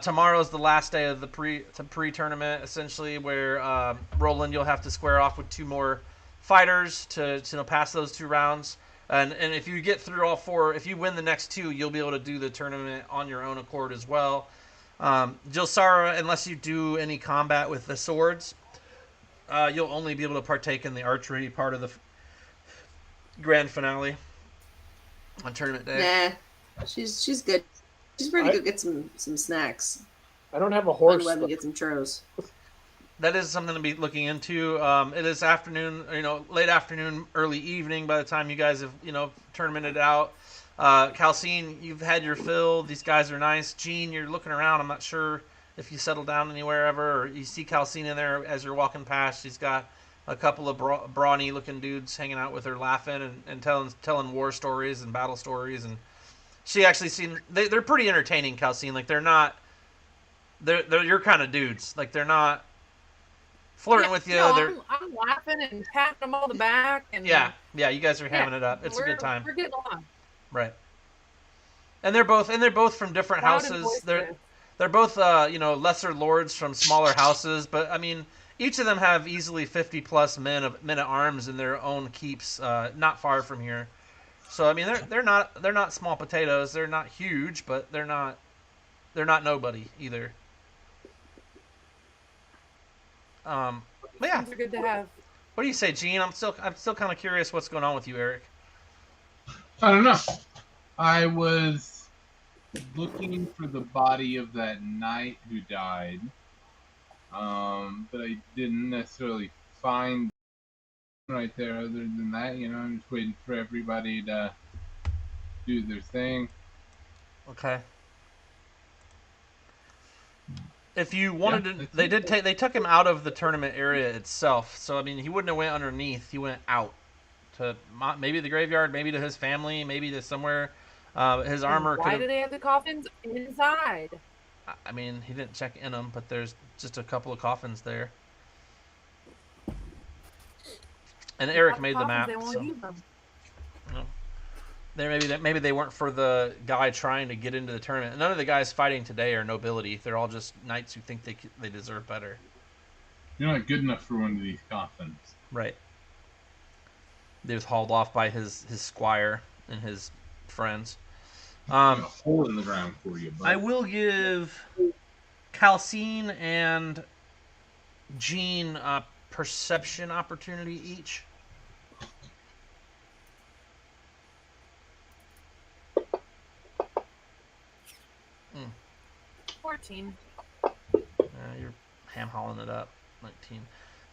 Tomorrow's the last day of the pre-tournament, essentially, where Roland, you'll have to square off with 2 more fighters to pass those 2 rounds. And if you get through all 4, if you win the next 2, you'll be able to do the tournament on your own accord as well. Jilsara, unless you do any combat with the swords, you'll only be able to partake in the archery part of the grand finale on tournament day. Nah, she's good. She's ready to go get some snacks. I don't have a horse. Let me get some churros. That is something to be looking into. It is afternoon, late afternoon, early evening by the time you guys have, tournamented out. Calcine, you've had your fill. These guys are nice. Gene, you're looking around. I'm not sure if you settled down anywhere ever, or you see Calcine in there as you're walking past. She's got a couple of brawny-looking dudes hanging out with her, laughing and telling war stories and battle stories. And she actually seemed they're pretty entertaining, Calcine. Like they're your kind of dudes. Like they're not flirting with you. No, I'm laughing and patting them on the back. And yeah, you guys are hamming it up. It's a good time. We're getting along. Right. And they're both from different houses. They're both lesser lords from smaller houses, but I mean, each of them have easily 50+ men at arms in their own keeps, not far from here. So I mean, they're not small potatoes. They're not huge, but they're not nobody either. But yeah, They're good to have. What do you say, Gene? I'm still kind of curious what's going on with you, Eric. I don't know. I was looking for the body of that knight who died, but I didn't necessarily find right there. Other than that, I'm just waiting for everybody to do their thing. Okay. If you wanted to, they took him out of the tournament area itself. So I mean, he wouldn't have went underneath. He went out to maybe the graveyard, maybe to his family, maybe to somewhere. His armor. Why do they have the coffins inside? I mean, he didn't check in them, but there's just a couple of coffins there. And Eric made the map. They won't use them. Maybe they weren't for the guy trying to get into the tournament. None of the guys fighting today are nobility. They're all just knights who think they deserve better. You're not good enough for one of these coffins. Right. They was hauled off by his squire and his friends. A hole in the ground for you, bud. I will give Calcine and Gene a perception opportunity each. 14. You're ham-hauling it up. 19.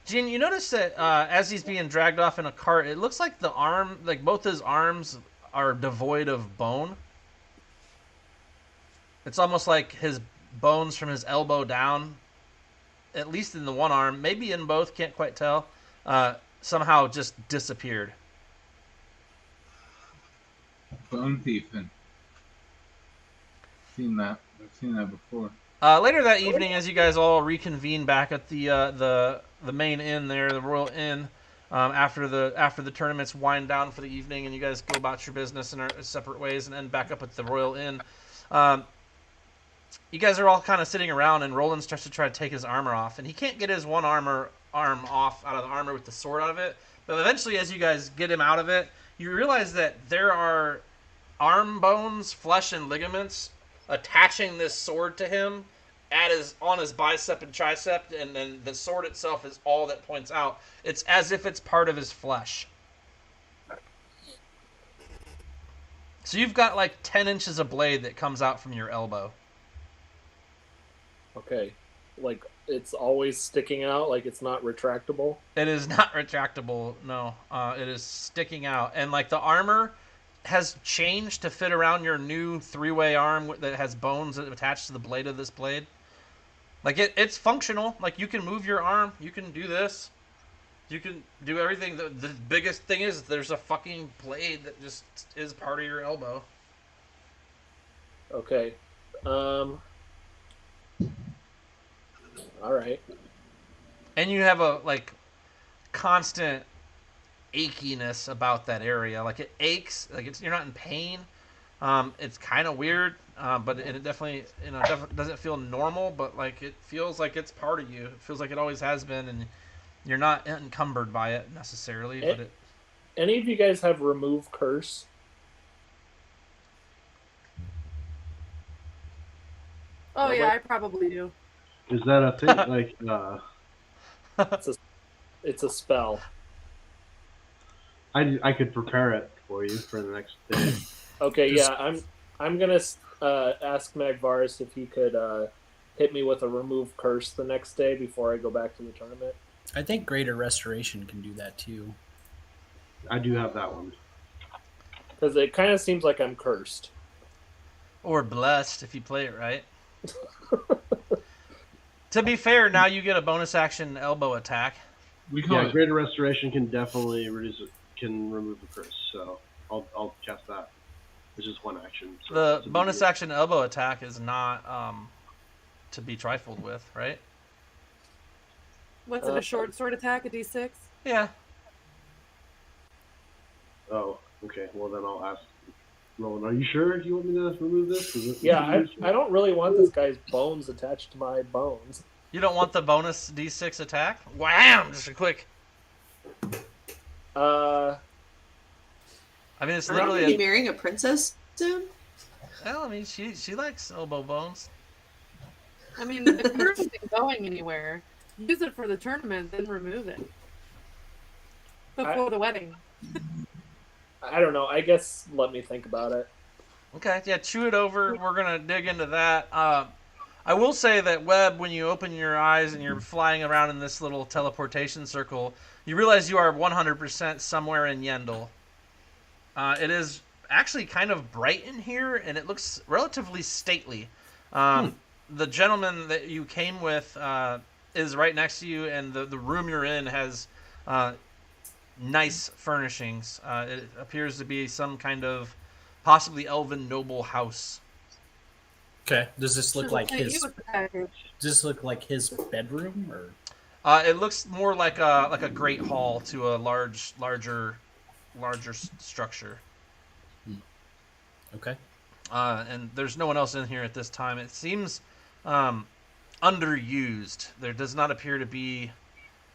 Gene, you notice that as he's being dragged off in a cart, it looks like both his arms are devoid of bone. It's almost like his bones from his elbow down, at least in the one arm, maybe in both, can't quite tell, somehow just disappeared. Bone thieving. I've seen that before. Later that evening, as you guys all reconvene back at the main inn there, the Royal Inn, after the tournaments wind down for the evening, and you guys go about your business in separate ways, and end back up at the Royal Inn. You guys are all kind of sitting around, and Roland starts to try to take his armor off, and he can't get his one arm off out of the armor with the sword out of it. But eventually, as you guys get him out of it, you realize that there are arm bones, flesh, and ligaments attaching this sword to him, on his bicep and tricep, and then the sword itself is all that points out. It's as if it's part of his flesh. So you've got like 10 inches of blade that comes out from your elbow. Okay. Like, it's always sticking out, like it's not retractable? It is not retractable, no. It is sticking out. And like the armor has changed to fit around your new 3-way arm that has bones attached to the blade of this blade. Like it's functional. Like you can move your arm. You can do this. You can do everything. The biggest thing is there's a fucking blade that just is part of your elbow. Okay. All right. And you have a like constant achiness about that area. Like it aches. Like you're not in pain. It's kind of weird, but it definitely doesn't feel normal. But like it feels like it's part of you. It feels like it always has been, and you're not encumbered by it necessarily. But any of you guys have remove curse? Oh yeah, I probably do. Is that a thing? Like, it's a spell. I could prepare it for you for the next day. Okay, yeah, I'm gonna ask Magvaris if he could hit me with a remove curse the next day before I go back to the tournament. I think Greater Restoration can do that too. I do have that one. Because it kind of seems like I'm cursed. Or blessed if you play it right. To be fair, now you get a bonus action elbow attack. Greater Restoration can definitely remove the curse, so I'll cast that. It's just one action. So the bonus action elbow attack is not to be trifled with, right? What's it, a short sword attack, a d6? Yeah. Oh, okay. Well, then I'll ask Roland, are you sure you want me to remove this? I don't really want this guy's bones attached to my bones. You don't want the bonus d6 attack? Wham! Just a quick. I mean, it's Are literally. you going to be marrying a princess soon? Well, I mean, she likes elbow bones. I mean, if yours isn't going anywhere, use it for the tournament, then remove it before the wedding. I don't know. I guess let me think about it. Okay, yeah, chew it over. We're gonna dig into that. I will say that Webb, when you open your eyes and you're flying around in this little teleportation circle, you realize you are 100% somewhere in Yendel. It is actually kind of bright in here, and it looks relatively stately. The gentleman that you came with is right next to you, and the room you're in has nice furnishings. It appears to be some kind of possibly elven noble house. Okay. Does this look like his? Does this look like his bedroom, or? It looks more like a great hall to a larger structure. Okay. And there's no one else in here at this time. It seems underused. There does not appear to be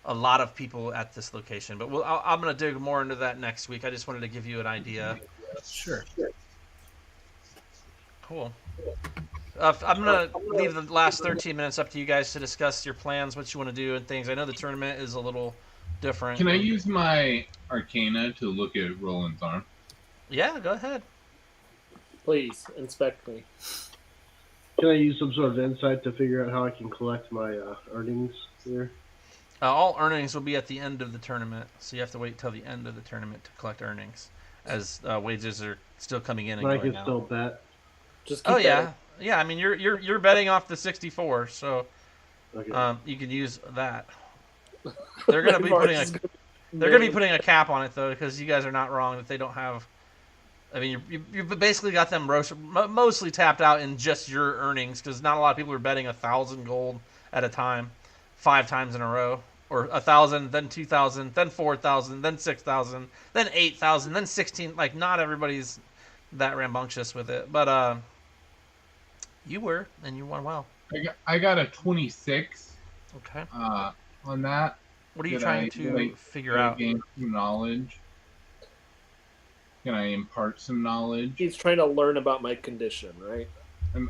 a lot of people at this location, but I'm going to dig more into that next week. I just wanted to give you an idea. Sure. Cool. I'm going to leave the last 13 minutes up to you guys to discuss your plans, what you want to do, and things. I know the tournament is a little different. Can I use my Arcana to look at Roland's arm? Yeah, go ahead. Please, inspect me. Can I use some sort of insight to figure out how I can collect my earnings here? All earnings will be at the end of the tournament, so you have to wait till the end of the tournament to collect earnings, as wages are still coming in and But I going can out. still bet. Just keep yeah. I mean, you're betting off the 64, so Okay. you can use that. They're gonna be putting a cap on it though, because you guys are not wrong that they don't have. I mean, you've basically got them mostly tapped out in just your earnings, because not a lot of people are betting 1,000 gold at a time, 5 times in a row, or 1,000, then 2,000, then 4,000, then 6,000, then 8,000, then 16. Like, not everybody's that rambunctious with it, but you were, and you won well. I got a 26. Okay. On that. What are you trying to figure out? Gain some knowledge. Can I impart some knowledge? He's trying to learn about my condition, right?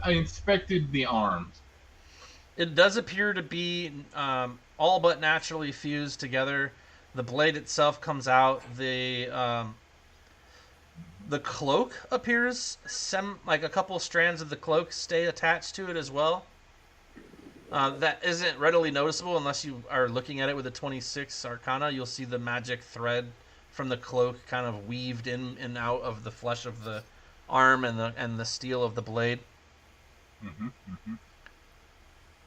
I inspected the arm. It does appear to be all but naturally fused together. The blade itself comes out. The cloak appears like a couple strands of the cloak stay attached to it as well. That isn't readily noticeable unless you are looking at it with a 26 Arcana. You'll see the magic thread from the cloak kind of weaved in and out of the flesh of the arm and the steel of the blade.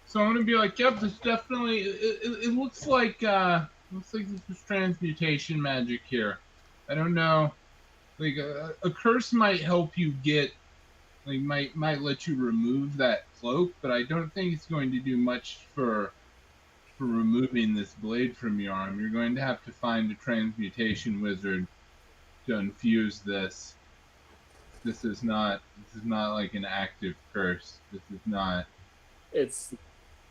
So I'm gonna be like, yep, this definitely. It looks like this is transmutation magic here. I don't know. Like a curse might help you get, like might let you remove that cloak, but I don't think it's going to do much for removing this blade from your arm. You're going to have to find a transmutation wizard to infuse this. This is not like an active curse. This is not. It's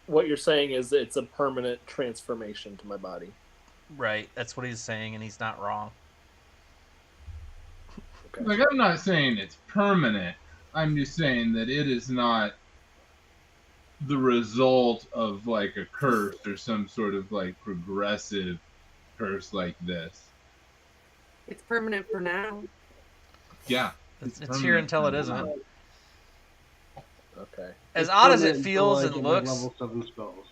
what you're saying is it's a permanent transformation to my body. Right, that's what he's saying, and he's not wrong. Okay. Like, I'm not saying it's permanent. I'm just saying that it is not the result of like a curse or some sort of like progressive curse like this. It's permanent for now. Yeah. It's here until it isn't. Okay. As odd as it feels and get looks. my level 7 spells.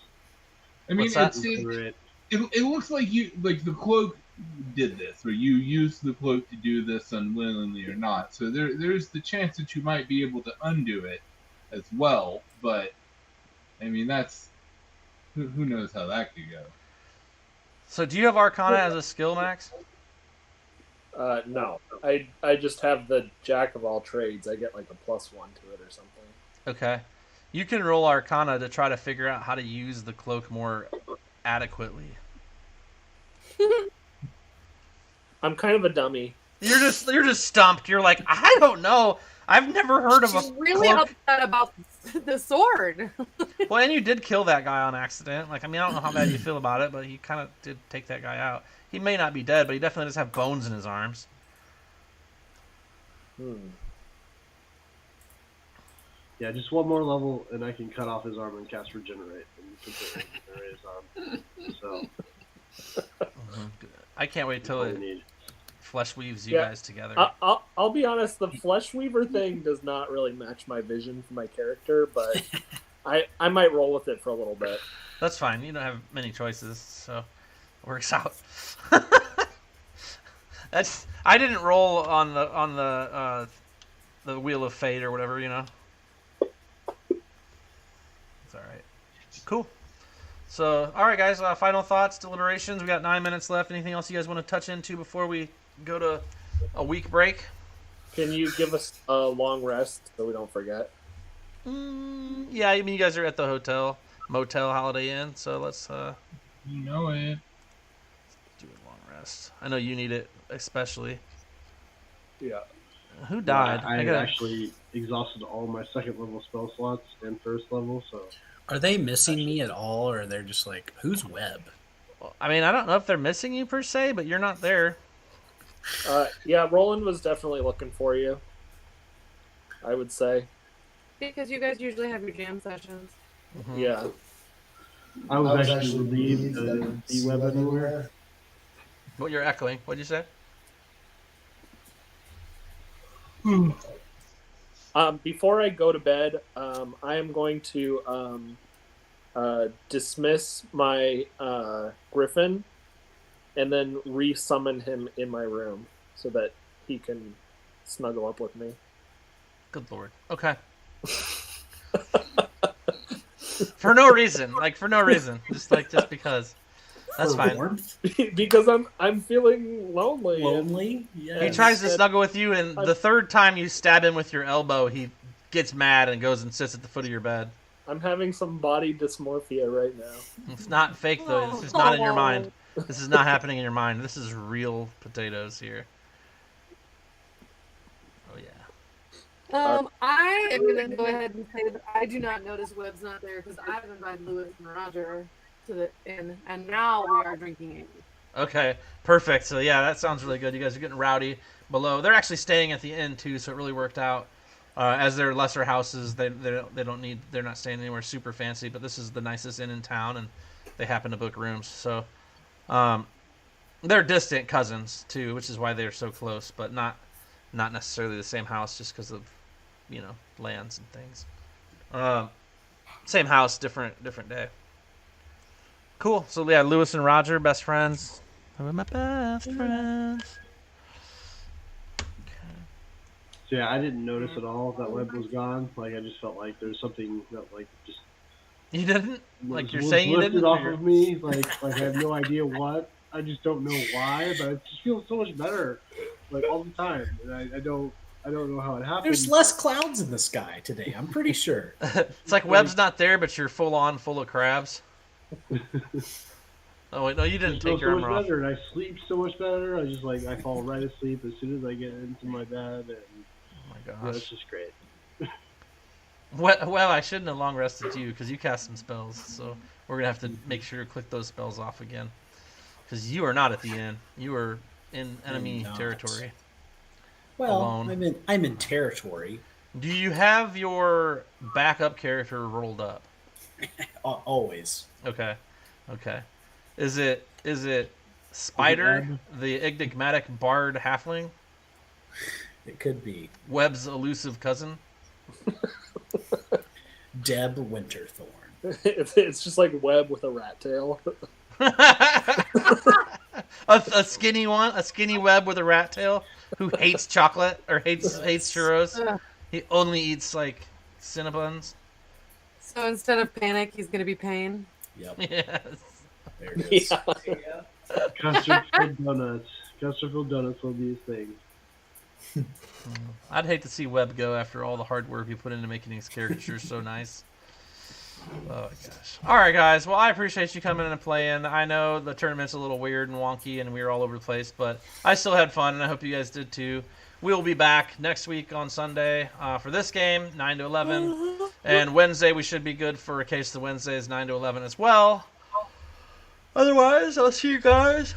I mean, What's that? it looks like you like the cloak did this, or you used the cloak to do this unwillingly or not. So there's the chance that you might be able to undo it as well. But I mean, that's who knows how that could go. So do you have Arcana as a skill, Max? No. I just have the Jack of all trades. I get like a +1 to it or something. Okay. You can roll Arcana to try to figure out how to use the cloak more adequately. I'm kind of a dummy. You're just stumped. You're like, I don't know. I've never heard of She's a really cloak. upset about the sword. Well, and you did kill that guy on accident. Like, I mean, I don't know how bad you feel about it, but he kind of did take that guy out. He may not be dead, but he definitely does have bones in his arms. Yeah, just one more level, and I can cut off his arm and cast Regenerate, and completely regenerate his arm. So I can't wait till all I it need. flesh weaves you Yeah. guys together. I'll be honest, the Flesh Weaver thing does not really match my vision for my character, but I might roll with it for a little bit. That's fine. You don't have many choices, so it works out. I didn't roll on the Wheel of Fate or whatever, you know. It's all right. Cool. So, all right, guys. Final thoughts, deliberations. We got 9 minutes left. Anything else you guys want to touch into before we go to a week break? Can you give us a long rest so we don't forget? Yeah, I mean, you guys are at the motel, Holiday Inn. So let's You know it. do a long rest. I know you need it especially. Yeah. Who died? I actually exhausted all my second level spell slots and first level, so. Are they missing me at all, or they're just like, who's Webb? I mean, I don't know if they're missing you per se, but you're not there. Yeah, Roland was definitely looking for you, I would say. Because you guys usually have your jam sessions. Mm-hmm. Yeah. I was actually relieved to see Webb anywhere. What you're echoing? What'd you say? Before I go to bed, I am going to dismiss my Griffin and then resummon him in my room so that he can snuggle up with me. Good lord. Okay. For no reason. For no reason. Just because. That's fine. Because I'm feeling lonely. Lonely? Yeah. He tries to snuggle with you, and the third time you stab him with your elbow, he gets mad and goes and sits at the foot of your bed. I'm having some body dysmorphia right now. It's not fake, though. This is not in your mind. This is not happening in your mind. This is real potatoes here. Oh, yeah. I am going to go ahead and say that I do not notice Webb's not there because I've invited Lewis and Roger to the inn, and now we are drinking Amy. Okay, perfect. So, yeah, that sounds really good. You guys are getting rowdy below. They're actually staying at the inn, too, so it really worked out. As they're lesser houses, they don't need, they're not staying anywhere super fancy, but this is the nicest inn in town, and they happen to book rooms. So they're distant cousins too, which is why they're so close, but not necessarily the same house, just because of lands and things. Same house, different day. Cool. So yeah, Lewis and Roger, best friends. They were my best friends. So yeah, I didn't notice at all that Webb was gone. Like I just felt like there was something that just You didn't? Like you're was saying you lifted didn't? off of me. Like I have no idea what. I just don't know why, but it just feels so much better, like all the time. And I don't know how it happened. There's less clouds in the sky today. I'm pretty sure. It's like Webb's not there, but you're full of crabs. Oh wait, no, you didn't take your so much armor off. better, and I sleep so much better. I just I fall right asleep as soon as I get into my bed, and Oh my gosh. yeah, it's just great. Well, I shouldn't have long rested you because you cast some spells, so we're gonna have to make sure to click those spells off again. Because you are not at the inn. You are in enemy territory. Well, Alone. I'm in territory. Do you have your backup character rolled up? Always. Okay. Is it Spider, the enigmatic bard halfling? It could be Webb's elusive cousin? Deb Winterthorn. It's just like Webb with a rat tail. a skinny one, a skinny Webb with a rat tail who hates chocolate or hates churros. He only eats like Cinnabons. So instead of panic, he's gonna be pain. Yep. Yes. There it is. Yeah. Custard-filled donuts. Custard-filled donuts will be his thing. I'd hate to see Webb go after all the hard work he put into making his caricatures so nice. Oh my gosh. Alright guys, well I appreciate you coming in and playing. I know the tournament's a little weird and wonky and we were all over the place, but I still had fun and I hope you guys did too. We'll be back next week on Sunday for this game, 9 to 11. And Wednesday we should be good for a case of Wednesdays, 9 to 11 as well. Otherwise, I'll see you guys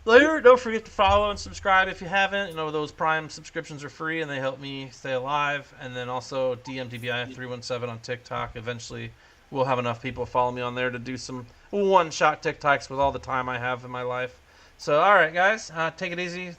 later. Don't forget to follow and subscribe if you haven't. Those Prime subscriptions are free and they help me stay alive. And then also DMTBI317 on TikTok. Eventually, we'll have enough people follow me on there to do some one-shot TikToks with all the time I have in my life. So, all right, guys, take it easy.